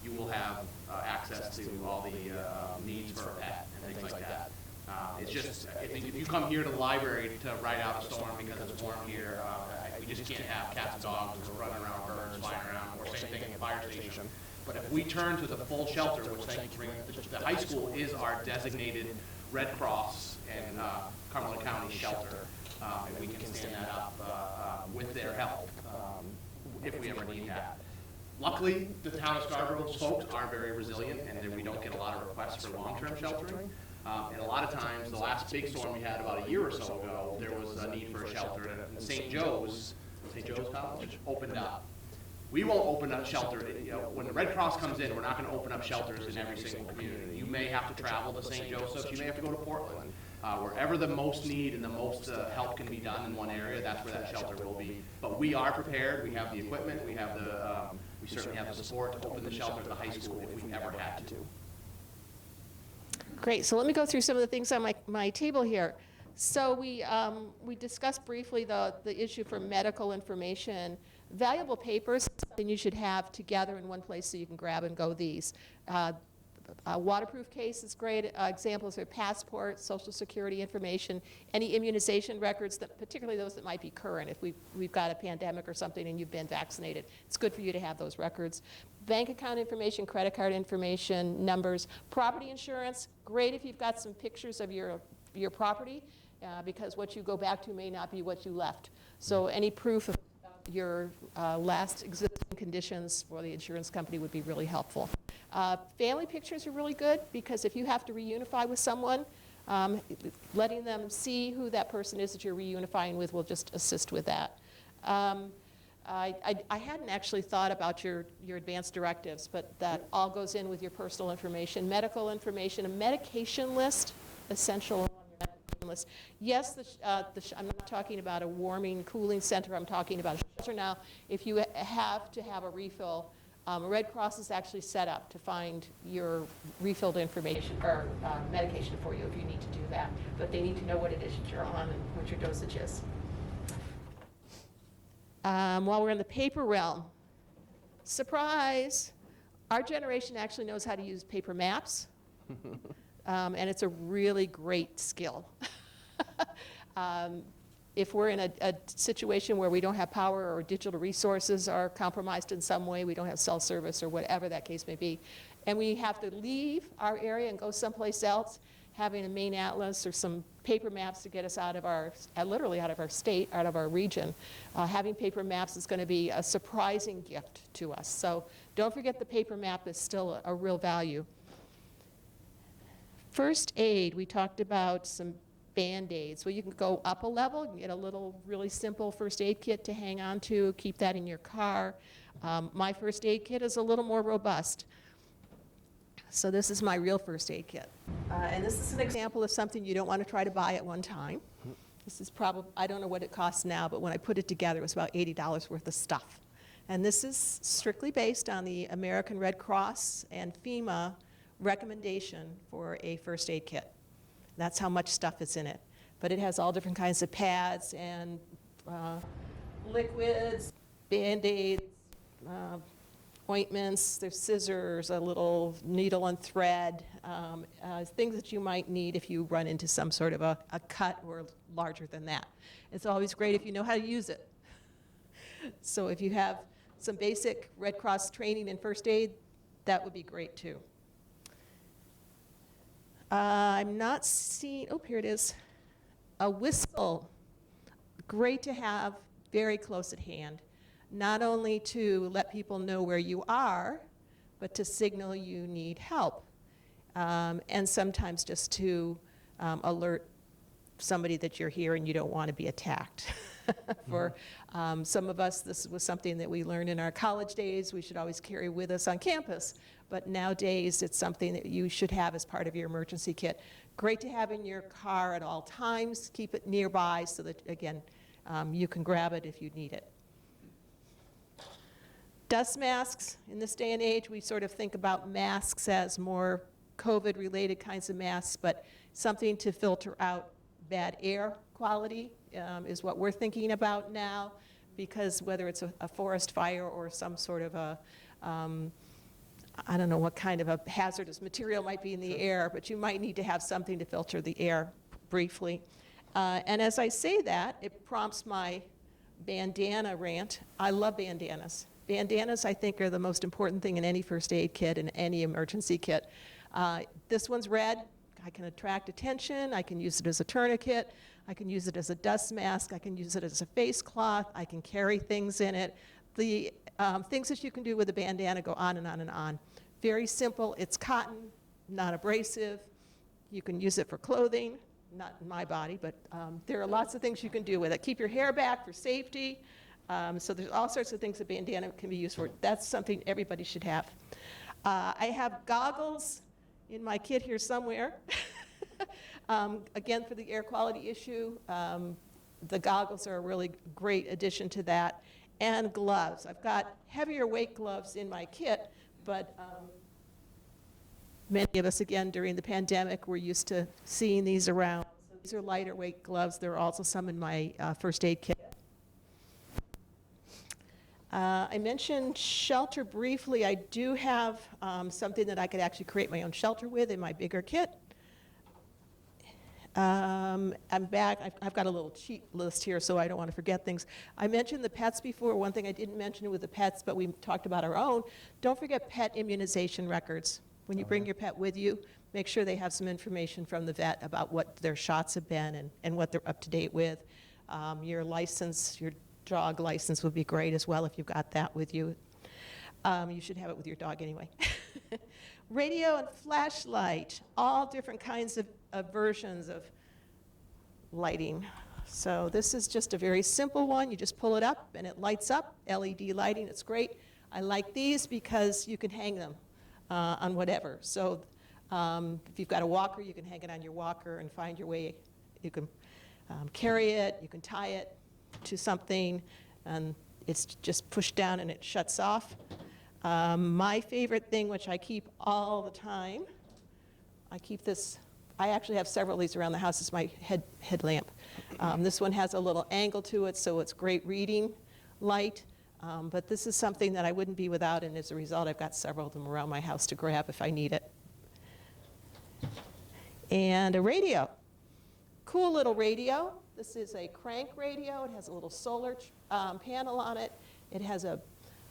you will have access to all the needs for a pet and things like that. It's just, if you come here to the library to ride out a storm because it's warm here, we just can't have cats and dogs running around, birds flying around, or same thing at the fire station. But if we turn to the full shelter, which the high school is our designated Red Cross and Cumberland County shelter, and we can stand that up with their help if we ever need that. Luckily, the town of Scarborough's folks are very resilient, and we don't get a lot of requests for long-term sheltering. And a lot of times, the last big storm we had about a year or so ago, there was a need for a shelter, and St. Joe's College opened up. We won't open up shelter. When the Red Cross comes in, we're not going to open up shelters in every single community. You may have to travel to St. Joseph's. You may have to go to Portland. Wherever the most need and the most help can be done in one area, that's where that shelter will be. But we are prepared. We have the equipment. We have we certainly have the support to open the shelter at the high school if we ever had to. Great, so let me go through some of the things on my table here. So we discussed briefly the issue for medical information. Valuable papers, something you should have together in one place so you can grab and go these. A waterproof case is great. Examples are passports, social security information, any immunization records, particularly those that might be current. If we've got a pandemic or something and you've been vaccinated, it's good for you to have those records. Bank account information, credit card information, numbers. Property insurance, great if you've got some pictures of your property, because what you go back to may not be what you left. So any proof of your last existing conditions for the insurance company would be really helpful. Family pictures are really good because if you have to reunify with someone, letting them see who that person is that you're reunifying with will just assist with that. I hadn't actually thought about your advanced directives, but that all goes in with your personal information, medical information, a medication list, essential on your medication list. Yes, I'm not talking about a warming, cooling center. I'm talking about a shelter now. If you have to have a refill, Red Cross is actually set up to find your refilled information or medication for you if you need to do that. But they need to know what it is that you're on and what your dosage is. While we're in the paper realm, surprise, our generation actually knows how to use paper maps, and it's a really great skill. if we're in a situation where we don't have power or digital resources are compromised in some way, we don't have cell service or whatever that case may be, and we have to leave our area and go someplace else, having a main atlas or some paper maps to get us out of our, literally out of our state, out of our region, having paper maps is going to be a surprising gift to us. So don't forget the paper map is still a real value. First aid, we talked about some Band-Aids. Well, you can go up a level, you can get a little really simple first aid kit to hang on to, keep that in your car. My first aid kit is a little more robust. So this is my real first aid kit. And this is an example of something you don't want to try to buy at one time. This is probably, I don't know what it costs now, but when I put it together, it was about $80 worth of stuff. And this is strictly based on the American Red Cross and FEMA recommendation for a first aid kit. That's how much stuff is in it. But it has all different kinds of pads and liquids, Band-Aids, ointments, there's scissors, a little needle and thread, things that you might need if you run into some sort of a cut or larger than that. It's always great if you know how to use it. So if you have some basic Red Cross training in first aid, that would be great too. I'm not seeing, oh, here it is. A whistle, great to have, very close at hand. Not only to let people know where you are, but to signal you need help. And sometimes just to alert somebody that you're here and you don't want to be attacked. For some of us, this was something that we learned in our college days. We should always carry with us on campus. But nowadays, it's something that you should have as part of your emergency kit. Great to have in your car at all times. Keep it nearby so that, again, you can grab it if you need it. Dust masks. In this day and age, we sort of think about masks as more COVID-related kinds of masks, but something to filter out bad air quality is what we're thinking about now, because whether it's a forest fire or some sort of a, I don't know what kind of a hazardous material might be in the air, but you might need to have something to filter the air briefly. And as I say that, it prompts my bandana rant. I love bandanas. Bandanas, I think, are the most important thing in any first aid kit and any emergency kit. This one's red. I can attract attention. I can use it as a tourniquet. I can use it as a dust mask. I can use it as a face cloth. I can carry things in it. The things that you can do with a bandana go on and on and on. Very simple. It's cotton, not abrasive. You can use it for clothing, not in my body, but there are lots of things you can do with it. Keep your hair back for safety. So there's all sorts of things a bandana can be used for. That's something everybody should have. I have goggles in my kit here somewhere. Again, for the air quality issue, the goggles are a really great addition to that. And gloves. I've got heavier weight gloves in my kit, but many of us, again, during the pandemic, were used to seeing these around. So these are lighter weight gloves. There are also some in my first aid kit. I mentioned shelter briefly. I do have something that I could actually create my own shelter with in my bigger kit. I'm back. I've got a little cheat list here, so I don't want to forget things. I mentioned the pets before. One thing I didn't mention with the pets, but we talked about our own. Don't forget pet immunization records. When you bring your pet with you, make sure they have some information from the vet about what their shots have been and what they're up to date with. Your license, your dog license would be great as well if you've got that with you. You should have it with your dog anyway. Radio and flashlight, all different kinds of versions of lighting. So this is just a very simple one. You just pull it up and it lights up. LED lighting, it's great. I like these because you can hang them on whatever. So if you've got a walker, you can hang it on your walker and find your way. You can carry it, you can tie it to something, and it's just pushed down and it shuts off. My favorite thing, which I keep all the time, I keep this, I actually have several of these around the house, is my headlamp. This one has a little angle to it, so it's great reading light, but this is something that I wouldn't be without, and as a result, I've got several of them around my house to grab if I need it. And a radio. Cool little radio. This is a crank radio. It has a little solar panel on it. It has a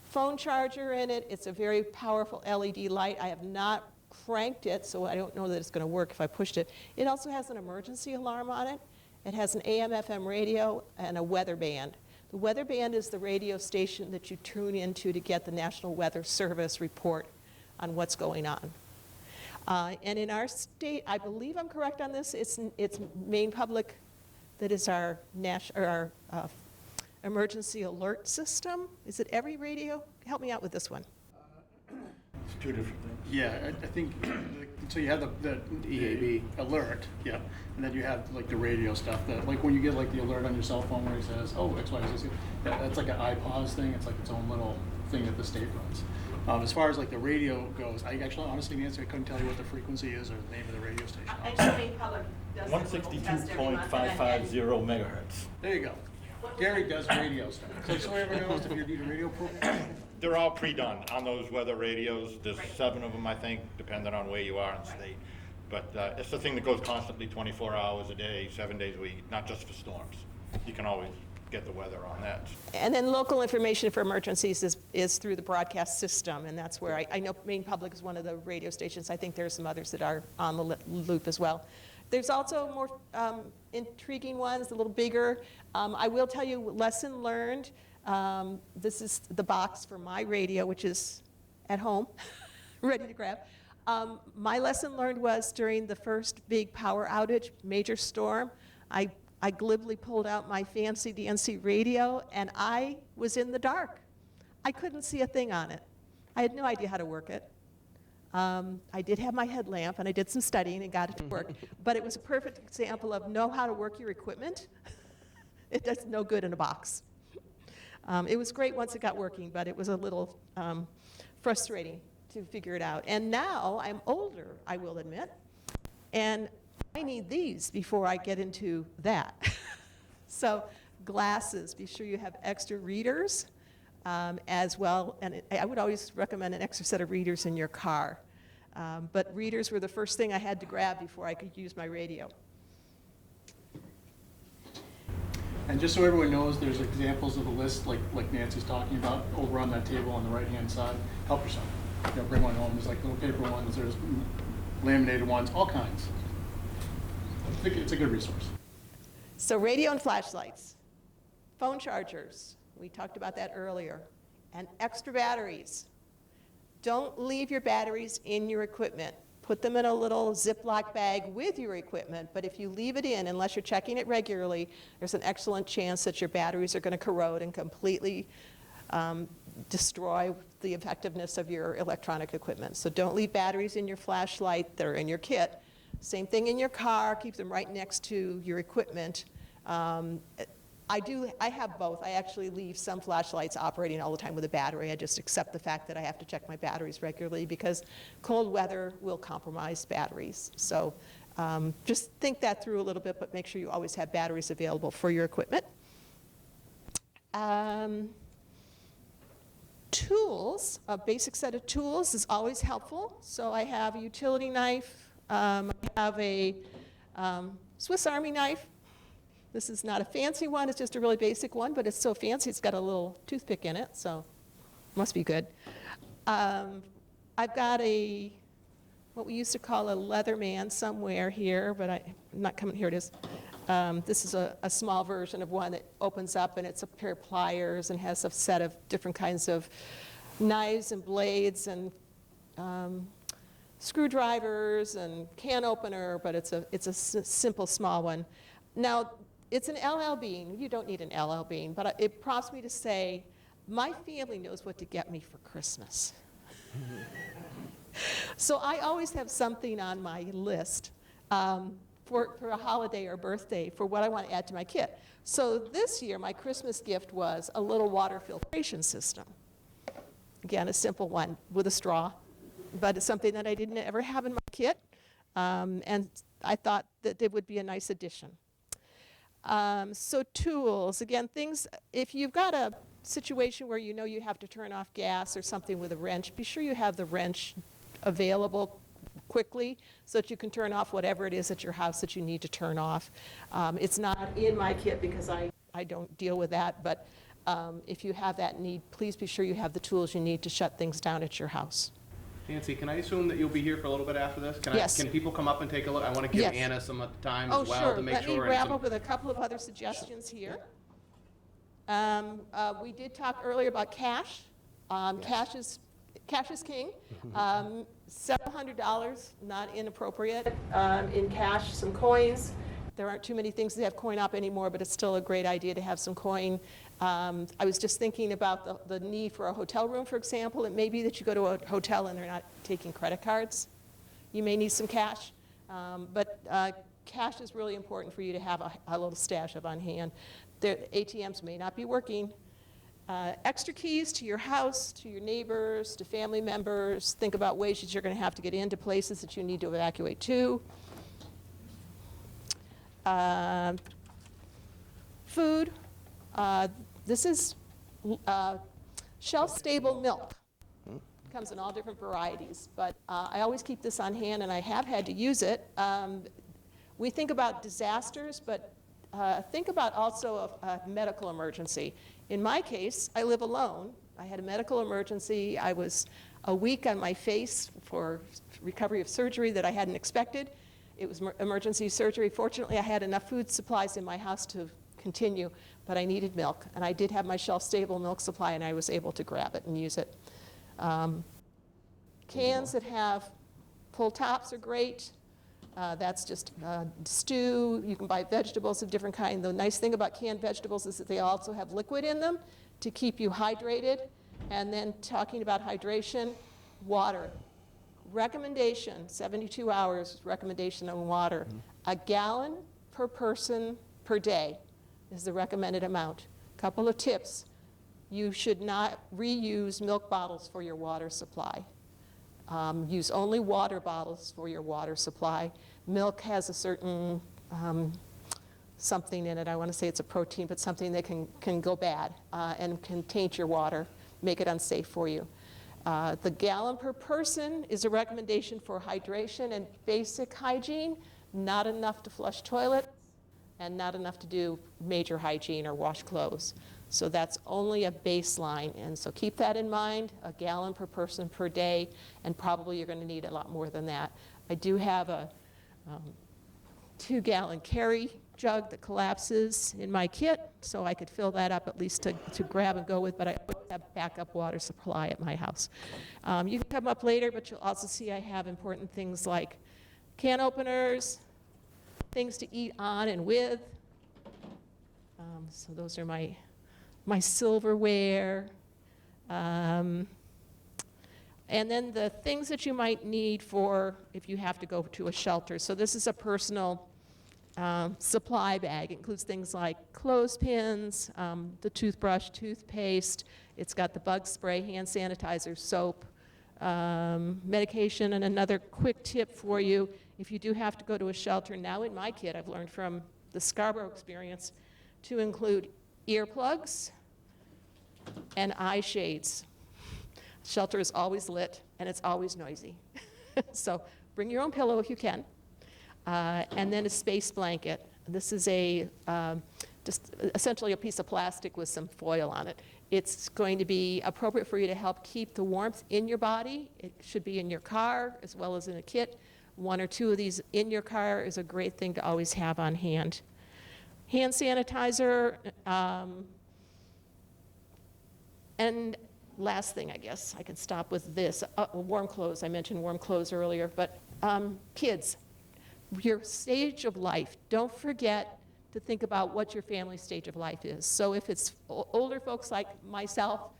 phone charger in it. It's a very powerful LED light. I have not cranked it, so I don't know that it's going to work if I pushed it. It also has an emergency alarm on it. It has an AM/FM radio and a weather band. The weather band is the radio station that you tune into to get the National Weather Service report on what's going on. And in our state, I believe I'm correct on this, it's Maine Public that is our emergency alert system. Is it every radio? Help me out with this one. It's two different things. Yeah, I think, so you have the EAB. alert, yeah, and then you have like the radio stuff, that, like when you get like the alert on your cell phone where it says, oh, X, Y, Z, that's like an iPause thing, it's like its own little thing that the state runs. As far as like the radio goes, I actually, honestly, Nancy, I couldn't tell you what the frequency is or the name of the radio station. Actually, Maine Public does a little test every month, and 162.550 megahertz. There you go. Gary does radio stuff. So everyone knows if you need a radio program. They're all pre-done on those weather radios. There's 7 of them, I think, depending on where you are in the state. But it's the thing that goes constantly 24 hours a day, 7 days a week, not just for storms. You can always get the weather on that. And then local information for emergencies is through the broadcast system, and that's where I know Maine Public is one of the radio stations. I think there's some others that are on the loop as well. There's also more intriguing ones, a little bigger. I will tell you, lesson learned. This is the box for my radio, which is at home, ready to grab. My lesson learned was during the first big power outage, major storm, I glibly pulled out my fancy DNC radio, and I was in the dark. I couldn't see a thing on it. I had no idea how to work it. I did have my headlamp, and I did some studying and got it to work, but it was a perfect example of know how to work your equipment. It does no good in a box. It was great once it got working, but it was a little frustrating to figure it out. And now I'm older, I will admit, and I need these before I get into that. So glasses, be sure you have extra readers as well, and I would always recommend an extra set of readers in your car. But readers were the first thing I had to grab before I could use my radio. And just so everyone knows, there's examples of a list like Nancy's talking about over on that table on the right-hand side. Help yourself. Bring one home. There's like little paper ones, there's laminated ones, all kinds. I think it's a good resource. So radio and flashlights, phone chargers, we talked about that earlier, and extra batteries. Don't leave your batteries in your equipment. Put them in a little Ziploc bag with your equipment, but if you leave it in, unless you're checking it regularly, there's an excellent chance that your batteries are going to corrode and completely destroy the effectiveness of your electronic equipment. So don't leave batteries in your flashlight that are in your kit. Same thing in your car, keep them right next to your equipment. I have both. I actually leave some flashlights operating all the time with a battery. I just accept the fact that I have to check my batteries regularly because cold weather will compromise batteries. So just think that through a little bit, but make sure you always have batteries available for your equipment. Tools, a basic set of tools is always helpful. So I have a utility knife. I have a Swiss Army knife. This is not a fancy one, it's just a really basic one, but it's so fancy it's got a little toothpick in it, so must be good. I've got what we used to call a Leatherman somewhere here, but I'm not coming, here it is. This is a small version of one that opens up and it's a pair of pliers and has a set of different kinds of knives and blades and screwdrivers and can opener, but it's a simple small one. Now, it's an LL Bean. You don't need an LL Bean, but it prompts me to say, my family knows what to get me for Christmas. So I always have something on my list for a holiday or birthday for what I want to add to my kit. So this year, my Christmas gift was a little water filtration system. Again, a simple one with a straw, but it's something that I didn't ever have in my kit, and I thought that it would be a nice addition. So tools, again, things, if you've got a situation where you know you have to turn off gas or something with a wrench, be sure you have the wrench available quickly so that you can turn off whatever it is at your house that you need to turn off. It's not in my kit because I don't deal with that, but if you have that need, please be sure you have the tools you need to shut things down at your house. Nancy, can I assume that you'll be here for a little bit after this? Yes. Can people come up and take a look? I want to give Yes. Anna some time Oh, as well sure. to make Let me sure. wrap up with a couple of other suggestions here. We did talk earlier about cash. Cash is king. Several $100s, not inappropriate. In cash, some coins. There aren't too many things that have coin op anymore, but it's still a great idea to have some coin. I was just thinking about the need for a hotel room, for example. It may be that you go to a hotel and they're not taking credit cards. You may need some cash, but cash is really important for you to have a little stash of on hand. The ATMs may not be working. Extra keys to your house, to your neighbors, to family members. Think about ways that you're going to have to get into places that you need to evacuate to. Food. This is shelf-stable milk. Comes in all different varieties, but I always keep this on hand, and I have had to use it. We think about disasters, but think about also a medical emergency. In my case, I live alone. I had a medical emergency. I was a week on my face for recovery of surgery that I hadn't expected. It was emergency surgery. Fortunately, I had enough food supplies in my house to continue, but I needed milk, and I did have my shelf-stable milk supply, and I was able to grab it and use it. Cans that have pull tops are great. That's just stew. You can buy vegetables of different kinds. The nice thing about canned vegetables is that they also have liquid in them to keep you hydrated. And then talking about hydration, water. Recommendation, 72 hours recommendation on water. A gallon per person per day is the recommended amount. Couple of tips. You should not reuse milk bottles for your water supply. Use only water bottles for your water supply. Milk has a certain something in it. I want to say it's a protein, but something that can go bad and can taint your water, make it unsafe for you. The gallon per person is a recommendation for hydration and basic hygiene, not enough to flush toilets and not enough to do major hygiene or wash clothes. So that's only a baseline, and so keep that in mind, a gallon per person per day, and probably you're going to need a lot more than that. I do have a 2-gallon carry jug that collapses in my kit, so I could fill that up at least to grab and go with, but I always have backup water supply at my house. You can come up later, but you'll also see I have important things like can openers, things to eat on and with. So those are my silverware. And then the things that you might need for if you have to go to a shelter. So this is a personal supply bag. It includes things like clothespins, the toothbrush, toothpaste. It's got the bug spray, hand sanitizer, soap, medication. And another quick tip for you, if you do have to go to a shelter, now in my kit, I've learned from the Scarborough experience, to include earplugs and eye shades. Shelter is always lit and it's always noisy. So bring your own pillow if you can. And then a space blanket. This is just essentially a piece of plastic with some foil on it. It's going to be appropriate for you to help keep the warmth in your body. It should be in your car as well as in a kit. 1 or 2 of these in your car is a great thing to always have on hand. Hand sanitizer, and last thing, I guess, I can stop with this. Warm clothes. I mentioned warm clothes earlier, but kids, your stage of life, don't forget to think about what your family stage of life is. So if it's older folks like myself,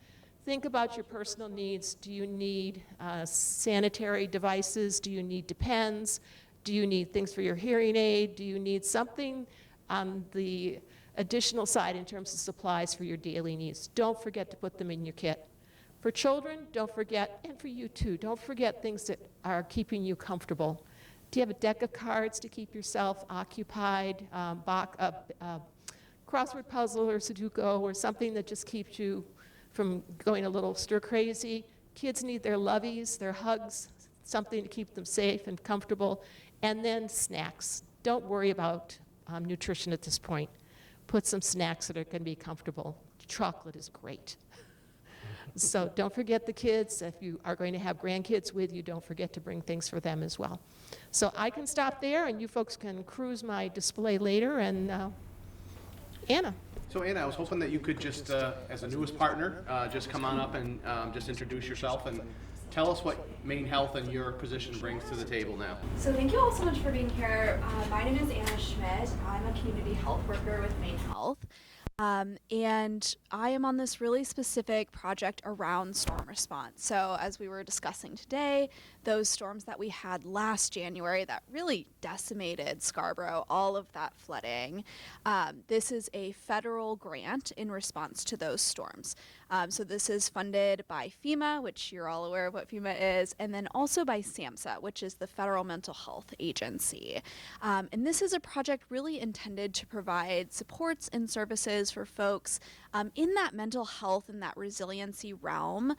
think about your personal needs. Do you need sanitary devices? Do you need Depends? Do you need things for your hearing aid? Do you need something on the additional side in terms of supplies for your daily needs? Don't forget to put them in your kit. For children, don't forget, and for you too, don't forget things that are keeping you comfortable. Do you have a deck of cards to keep yourself occupied, crossword puzzle or Sudoku or something that just keeps you from going a little stir crazy? Kids need their loveys, their hugs, something to keep them safe and comfortable, and then snacks. Don't worry about nutrition at this point. Put some snacks that are going to be comfortable. Chocolate is great. So don't forget the kids. If you are going to have grandkids with you, don't forget to bring things for them as well. So I can stop there, and you folks can cruise my display later. And Anna. So Anna, I was hoping that you could just, as the newest partner, just come on up and just introduce yourself and tell us what Maine Health and your position brings to the table now. So thank you all so much for being here. My name is Anna Schmidt. I'm a community health worker with Maine Health. And I am on this really specific project around storm response. So as we were discussing today, those storms that we had last January that really decimated Scarborough, all of that flooding, this is a federal grant in response to those storms. So this is funded by FEMA, which you're all aware of what FEMA is, and then also by SAMHSA, which is the Federal Mental Health Agency. And this is a project really intended to provide supports and services for folks in that mental health and that resiliency realm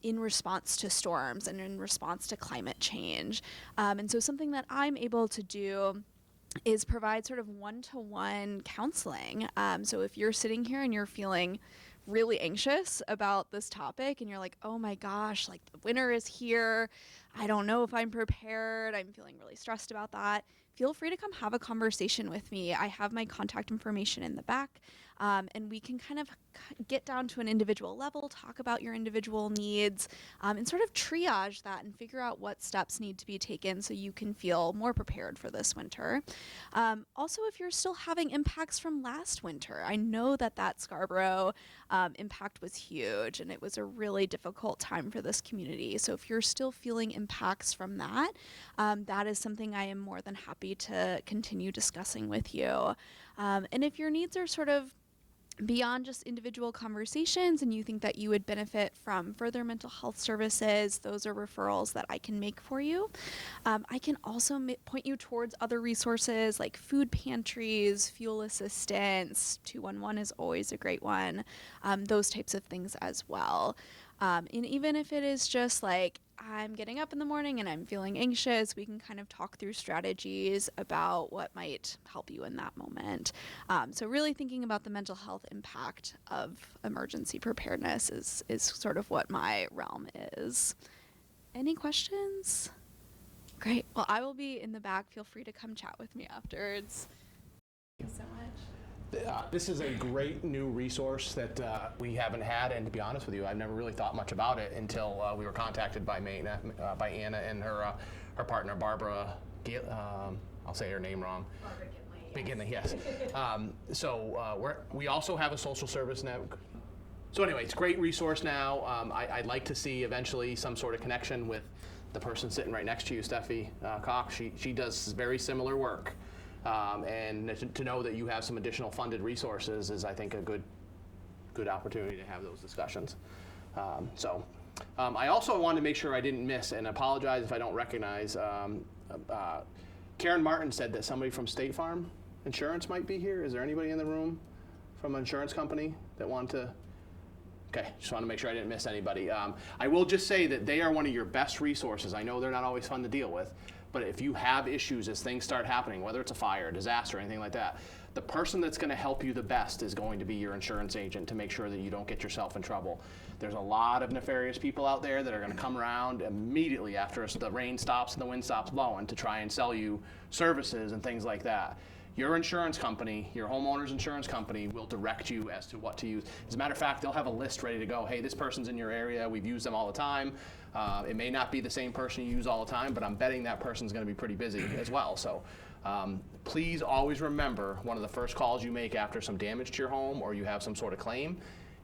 in response to storms and in response to climate change. And so something that I'm able to do is provide sort of one-to-one counseling. So if you're sitting here and you're feeling really anxious about this topic and you're like, oh my gosh, like the winter is here, I don't know if I'm prepared, I'm feeling really stressed about that, feel free to come have a conversation with me. I have my contact information in the back, and we can kind of get down to an individual level, talk about your individual needs, and sort of triage that and figure out what steps need to be taken so you can feel more prepared for this winter. Also, if you're still having impacts from last winter, I know that Scarborough impact was huge and it was a really difficult time for this community. So if you're still feeling impacts from that, that is something I am more than happy to continue discussing with you. And if your needs are sort of beyond just individual conversations and you think that you would benefit from further mental health services, those are referrals that I can make for you. I can also point you towards other resources like food pantries, fuel assistance, 211 is always a great one, those types of things as well. And even if it is just like, I'm getting up in the morning and I'm feeling anxious, we can kind of talk through strategies about what might help you in that moment. So really thinking about the mental health impact of emergency preparedness is sort of what my realm is. Any questions? Great. Well, I will be in the back. Feel free to come chat with me afterwards. Thank you so much. This is a great new resource that we haven't had, and to be honest with you, I've never really thought much about it until we were contacted by by Anna and her partner Barbara. I'll say her name wrong. Barbara Ginley, yes. We also have a social service network. So anyway, it's a great resource now. I'd like to see eventually some sort of connection with the person sitting right next to you, Steffi Cox. She does very similar work. And to know that you have some additional funded resources is, I think, a good opportunity to have those discussions. I also wanted to make sure I didn't miss, and apologize if I don't recognize, Karen Martin said that somebody from State Farm Insurance might be here. Is there anybody in the room from an insurance company that wanted to? Okay, just want to make sure I didn't miss anybody. I will just say that they are one of your best resources. I know they're not always fun to deal with, but if you have issues as things start happening, whether it's a fire, disaster, anything like that, the person that's going to help you the best is going to be your insurance agent to make sure that you don't get yourself in trouble. There's a lot of nefarious people out there that are going to come around immediately after the rain stops and the wind stops blowing to try and sell you services and things like that. Your insurance company, your homeowner's insurance company, will direct you as to what to use. As a matter of fact, they'll have a list ready to go. Hey, this person's in your area. We've used them all the time. It may not be the same person you use all the time, but I'm betting that person's going to be pretty busy as well. So please always remember, one of the first calls you make after some damage to your home or you have some sort of claim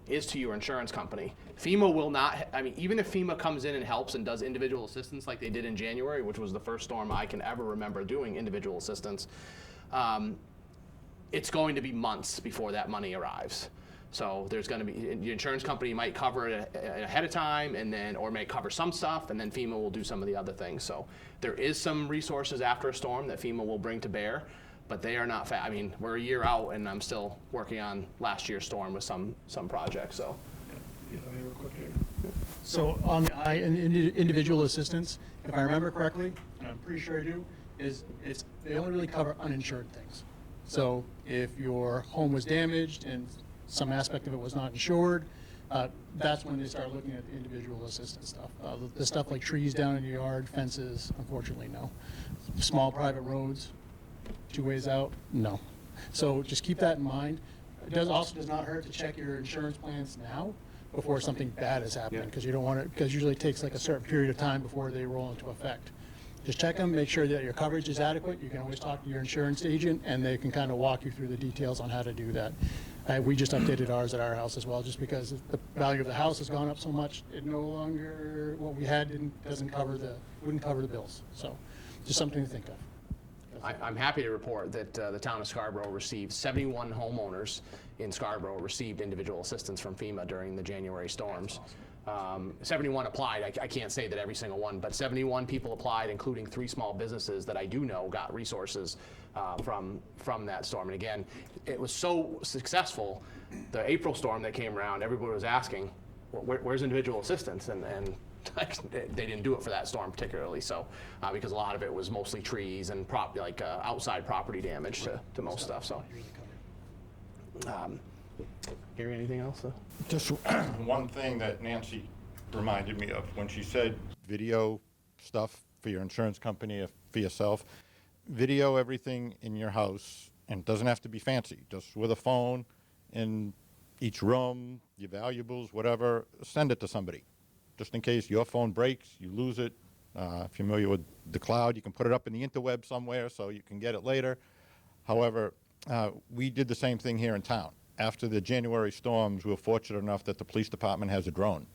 is to your insurance company. FEMA will not, even if FEMA comes in and helps and does individual assistance like they did in January, which was the first storm I can ever remember doing individual assistance, it's going to be months before that money arrives. So there's going to be, your insurance company might cover it ahead of time, or may cover some stuff, and then FEMA will do some of the other things. So there is some resources after a storm that FEMA will bring to bear, but they are not, we're a year out, and I'm still working on last year's storm with some projects. So. Yeah, let me real quick here. So on the individual assistance, if I remember correctly, and I'm pretty sure I do, they only really cover uninsured things. So if your home was damaged and some aspect of it was not insured, that's when they start looking at the individual assistance stuff. The stuff like trees down in your yard, fences, unfortunately, no. Small private roads, 2 ways out, no. So just keep that in mind. It also does not hurt to check your insurance plans now before something bad is happening, because you don't want it, because usually it takes like a certain period of time before they roll into effect. Just check them, make sure that your coverage is adequate. You can always talk to your insurance agent, and they can kind of walk you through the details on how to do that. We just updated ours at our house as well, just because the value of the house has gone up so much. It no longer, what we had wouldn't cover the bills. So just something to think of. I'm happy to report that the town of Scarborough received 71 homeowners in Scarborough received individual assistance from FEMA during the January storms. 71 applied. I can't say that every single one, but 71 people applied, including 3 small businesses that I do know got resources from that storm. And again, it was so successful. The April storm that came around, everybody was asking, well, where's individual assistance? And they didn't do it for that storm particularly, so because a lot of it was mostly trees and outside property damage to most stuff. So, Gary, anything else? Just one thing that Nancy reminded me of when she said video stuff for your insurance company or for yourself. Video everything in your house, and it doesn't have to be fancy, just with a phone in each room, your valuables, whatever, send it to somebody. Just in case your phone breaks, you lose it. If you're familiar with the cloud, you can put it up in the interweb somewhere so you can get it later. However, we did the same thing here in town. After the January storms, we were fortunate enough that the police department has a drone.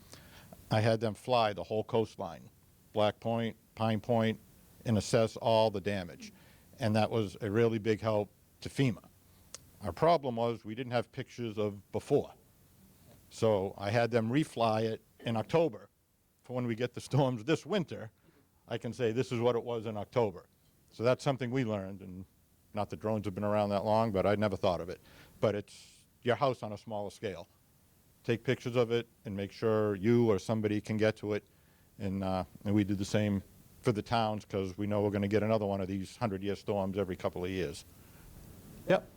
I had them fly the whole coastline, Black Point, Pine Point, and assess all the damage. And that was a really big help to FEMA. Our problem was we didn't have pictures of before. So I had them refly it in October. For when we get the storms this winter, I can say this is what it was in October. So that's something we learned, and not that drones have been around that long, but I'd never thought of it. But it's your house on a smaller scale. Take pictures of it and make sure you or somebody can get to it. And we did the same for the towns, because we know we're going to get another one of these 100-year storms every couple of years. Yep.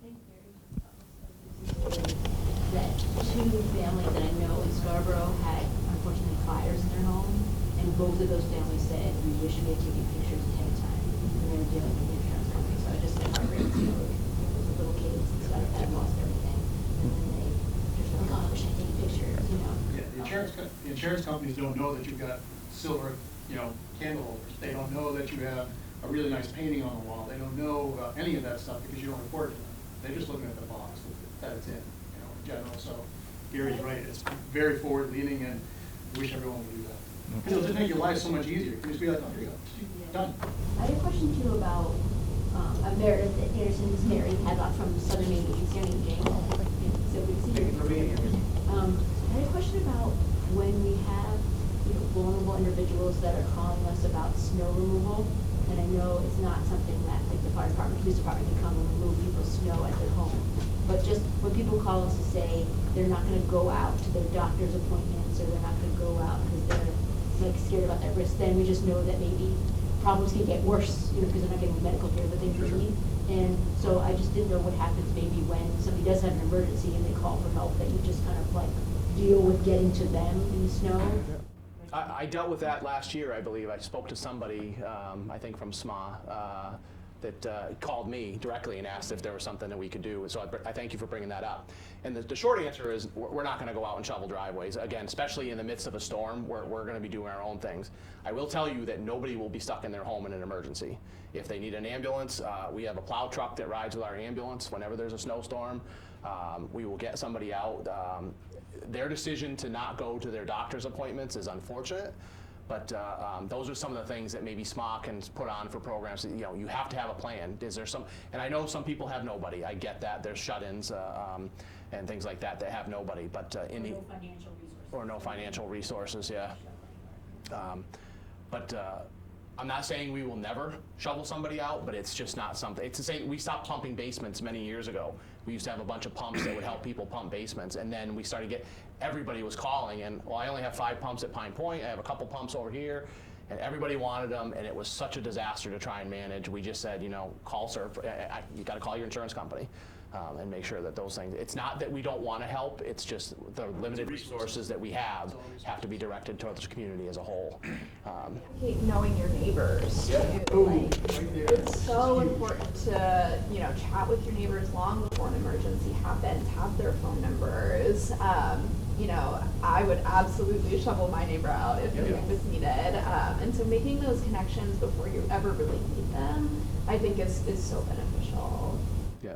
That 2 families that I know in Scarborough had unfortunately fires in their home, and both of those families said, we wish we had taken pictures ahead of time when they were dealing with the insurance company. So I just said, heartbreaking, those little kids and stuff that lost everything, and then they just like, oh, I wish I'd taken pictures, you know. Yeah, the insurance companies don't know that you've got silver, candle holders. They don't know that you have a really nice painting on the wall. They don't know any of that stuff because you don't report it to them. They're just looking at the box that it's in, in general. So Gary's right. It's very forward-leaning, and I wish everyone would do that. Because it'll just make your life so much easier. You can just be like, oh, here you go. Done. I have a question too about Meredith Anderson. This is Mary Hadlock from Southern Maine Agency on Aging. So good to see you. I had a question about when we have vulnerable individuals that are calling us about snow removal. And I know it's not something that like the fire department, police department can come and remove people's snow at their home. But just when people call us to say they're not going to go out to their doctor's appointments, or they're not going to go out because they're like scared about that risk, then we just know that maybe problems can get worse, because they're not getting the medical care that they need. And so I just didn't know what happens maybe when somebody does have an emergency and they call for help, that you just kind of like deal with getting to them in the snow. I dealt with that last year, I believe. I spoke to somebody, I think from SMA, that called me directly and asked if there was something that we could do. So I thank you for bringing that up. And the short answer is we're not going to go out and shovel driveways. Again, especially in the midst of a storm, we're going to be doing our own things. I will tell you that nobody will be stuck in their home in an emergency. If they need an ambulance, we have a plow truck that rides with our ambulance whenever there's a snowstorm. We will get somebody out. Their decision to not go to their doctor's appointments is unfortunate, but those are some of the things that maybe SMA can put on for programs. You have to have a plan. Is there some? And I know some people have nobody. I get that. There's shut-ins and things like that that have nobody. But No financial resources. or no financial resources, yeah. But I'm not saying we will never shovel somebody out, but it's just not something. It's the same. We stopped pumping basements many years ago. We used to have a bunch of pumps that would help people pump basements, and then we started everybody was calling, and well, I only have 5 pumps at Pine Point. I have a couple pumps over here, and everybody wanted them, and it was such a disaster to try and manage. We just said, you know, call you got to call your insurance company. And make sure that those things, it's not that we don't want to help, it's just the limited resources that we have to be directed towards the community as a whole. Knowing your neighbors. Too. Like, it's so important to, you know, chat with your neighbors long before an emergency happens, have their phone numbers. You know, I would absolutely shovel my neighbor out if it was needed. And so making those connections before you ever really need them, I think is so beneficial. Yeah.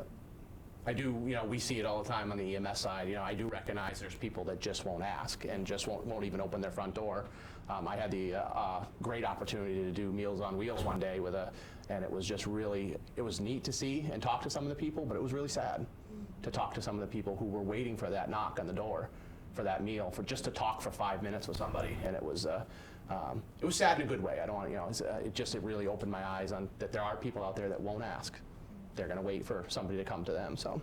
I do, you know, we see it all the time on the EMS side. You know, I do recognize there's people that just won't ask and just won't even open their front door. I had the great opportunity to do Meals on Wheels one day and it was just really, it was neat to see and talk to some of the people, but it was really sad to talk to some of the people who were waiting for that knock on the door for that meal, for just to talk for 5 minutes with somebody. And it was sad in a good way. I don't want, you know, it really opened my eyes on that there are people out there that won't ask. They're going to wait for somebody to come to them. So,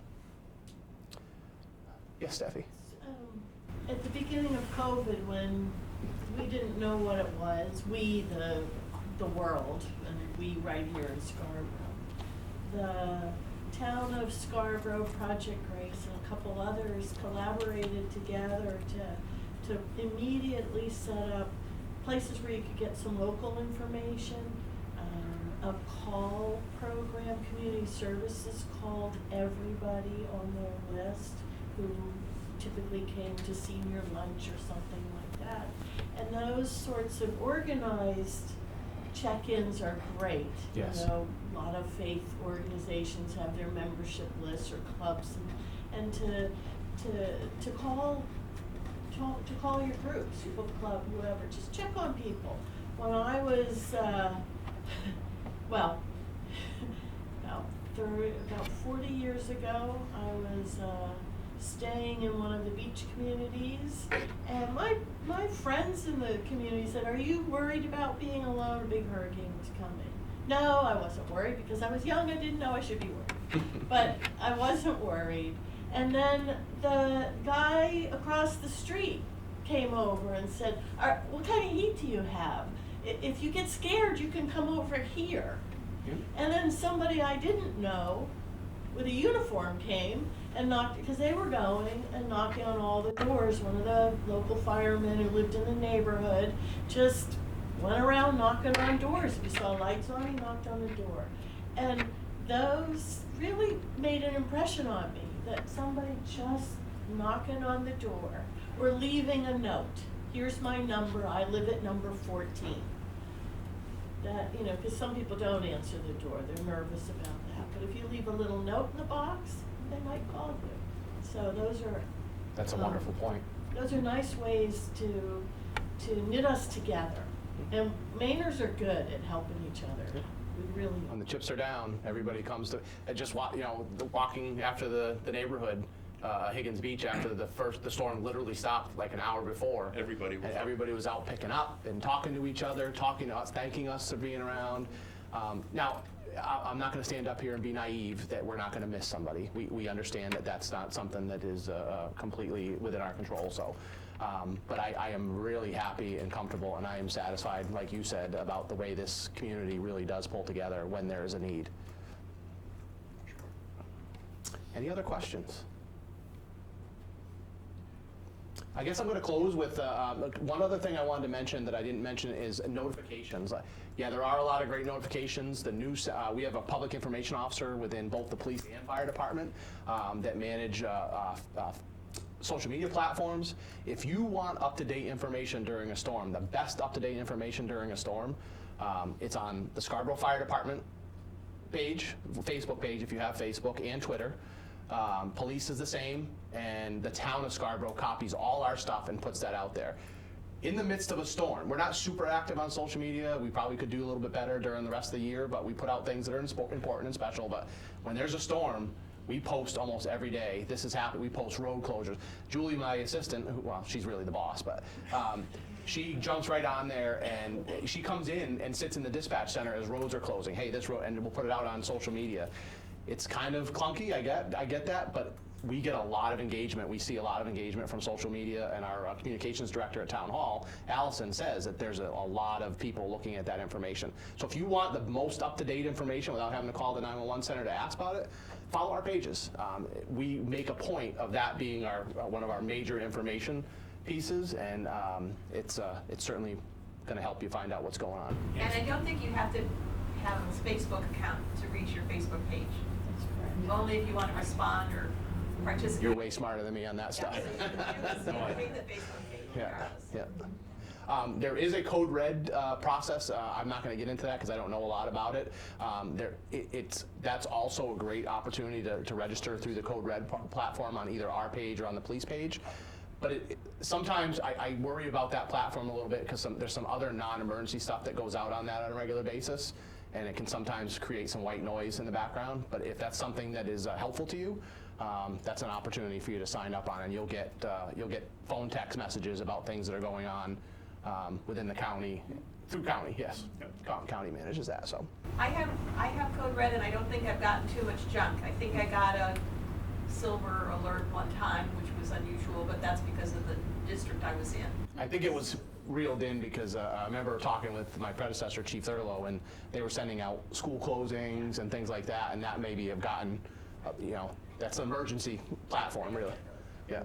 yes, Steffi. At the beginning of COVID, when we didn't know what it was, we, the world, and we right here in Scarborough, the town of Scarborough, Project Grace, and a couple others collaborated together to immediately set up places where you could get some local information. A call program, community services called everybody on their list who typically came to senior lunch or something like that. And those sorts of organized check-ins are great. Yes. You know, a lot of faith organizations have their membership lists or clubs, and to call your groups, your book club, whoever, just check on people. When I was about 40 years ago, I was staying in one of the beach communities, and my friends in the community said, "Are you worried about being alone? A big hurricane was coming." No, I wasn't worried because I was young. I didn't know I should be worried, but I wasn't worried. And then the guy across the street came over and said, "What kind of heat do you have? If you get scared, you can come over here." And then somebody I didn't know with a uniform came and knocked, because they were going and knocking on all the doors. One of the local firemen who lived in the neighborhood just went around knocking on doors. If he saw lights on, he knocked on the door. And those really made an impression on me, that somebody just knocking on the door or leaving a note. "Here's my number, I live at number 14. That, you know, because some people don't answer the door, they're nervous about that. But if you leave a little note in the box, they might call you. So That's a wonderful point. Those are nice ways to knit us together. And Mainers are good at helping each other. We really When the chips are down, everybody comes to, walking after the neighborhood, Higgins Beach, after the storm literally stopped like an hour before. Everybody was out picking up and talking to each other, talking to us, thanking us for being around. Now, I'm not going to stand up here and be naive that we're not going to miss somebody. We understand that that's not something that is completely within our control. So, but I am really happy and comfortable, and I am satisfied, like you said, about the way this community really does pull together when there is a need. Any other questions? I guess I'm going to close with one other thing I wanted to mention that I didn't mention is notifications. Yeah, there are a lot of great notifications. We have a public information officer within both the police and fire department that manage social media platforms. If you want up-to-date information during a storm, the best up-to-date information during a storm, it's on the Scarborough Fire Department page, Facebook page if you have Facebook, and Twitter. Police is the same, and the town of Scarborough copies all our stuff and puts that out there. In the midst of a storm, we're not super active on social media. We probably could do a little bit better during the rest of the year, but we put out things that are important and special. But when there's a storm, we post almost every day. This has happened. We post road closures. Julie, my assistant, she's really the boss, but She jumps right on there, and she comes in and sits in the dispatch center as roads are closing. Hey, this road, and we'll put it out on social media. It's kind of clunky, I get that, but we get a lot of engagement. We see a lot of engagement from social media, and our communications director at Town Hall, Allison, says that there's a lot of people looking at that information. So if you want the most up-to-date information without having to call the 911 center to ask about it, follow our pages. We make a point of that being our one of our major information pieces, and it's certainly going to help you find out what's going on. And I don't think you have to have a Facebook account to reach your Facebook page. That's correct. Only if you want to respond or participate. You're way smarter than me on that stuff. You read the Facebook page regardless. Yeah. There is a code red process. I'm not going to get into that because I don't know a lot about it. That's also a great opportunity to register through the code red platform on either our page or on the police page. But sometimes I worry about that platform a little bit because there's some other non-emergency stuff that goes out on that on a regular basis, and it can sometimes create some white noise in the background. But if that's something that is helpful to you, that's an opportunity for you to sign up on, and you'll get phone text messages about things that are going on within the county, through county, yes. County manages that, so. I have code red, and I don't think I've gotten too much junk. I think I got a silver alert one time, which was unusual, but that's because of the district I was in. I think it was reeled in because I remember talking with my predecessor, Chief Sandler, and they were sending out school closings and things like that, and that maybe have gotten, that's an emergency platform, really. Yeah.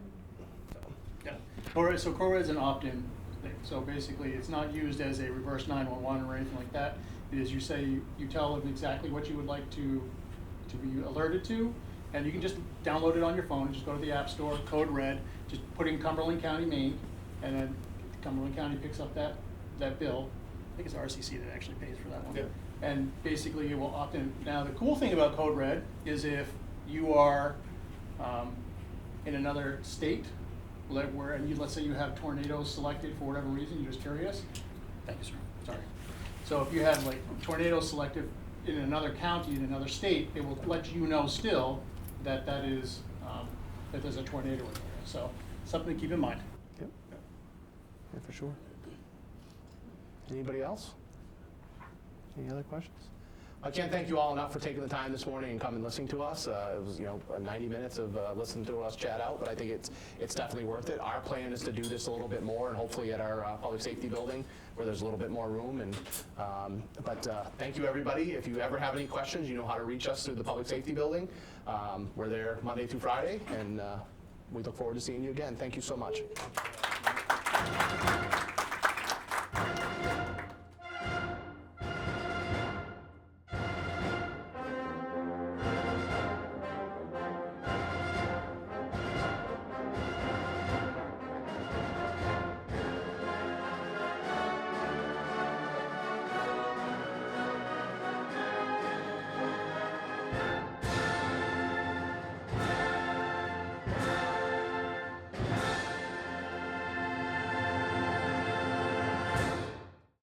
Yeah. So code red is an opt-in thing. So basically, it's not used as a reverse 911 or anything like that. It is, you say, you tell them exactly what you would like to be alerted to, and you can just download it on your phone. Just go to the App Store, code red, just put in Cumberland County, Maine, and then Cumberland County picks up that bill. I think it's RCC that actually pays for that one. Yeah. And basically, it will opt in. Now, the cool thing about code red is if you are in another state, let's say you have tornadoes selected for whatever reason, you're just curious. Thank you, sir. Sorry. So if you have like tornadoes selected in another county, in another state, it will let you know still that there's a tornado in there. So something to keep in mind. Yep. Yeah, for sure. Anybody else? Any other questions? I can't thank you all enough for taking the time this morning and coming and listening to us. It was 90 minutes of listening to us chat out, but I think it's definitely worth it. Our plan is to do this a little bit more, and hopefully at our public safety building where there's a little bit more room. And but thank you, everybody. If you ever have any questions, you know how to reach us through the public safety building. We're there Monday through Friday, and we look forward to seeing you again. Thank you so much.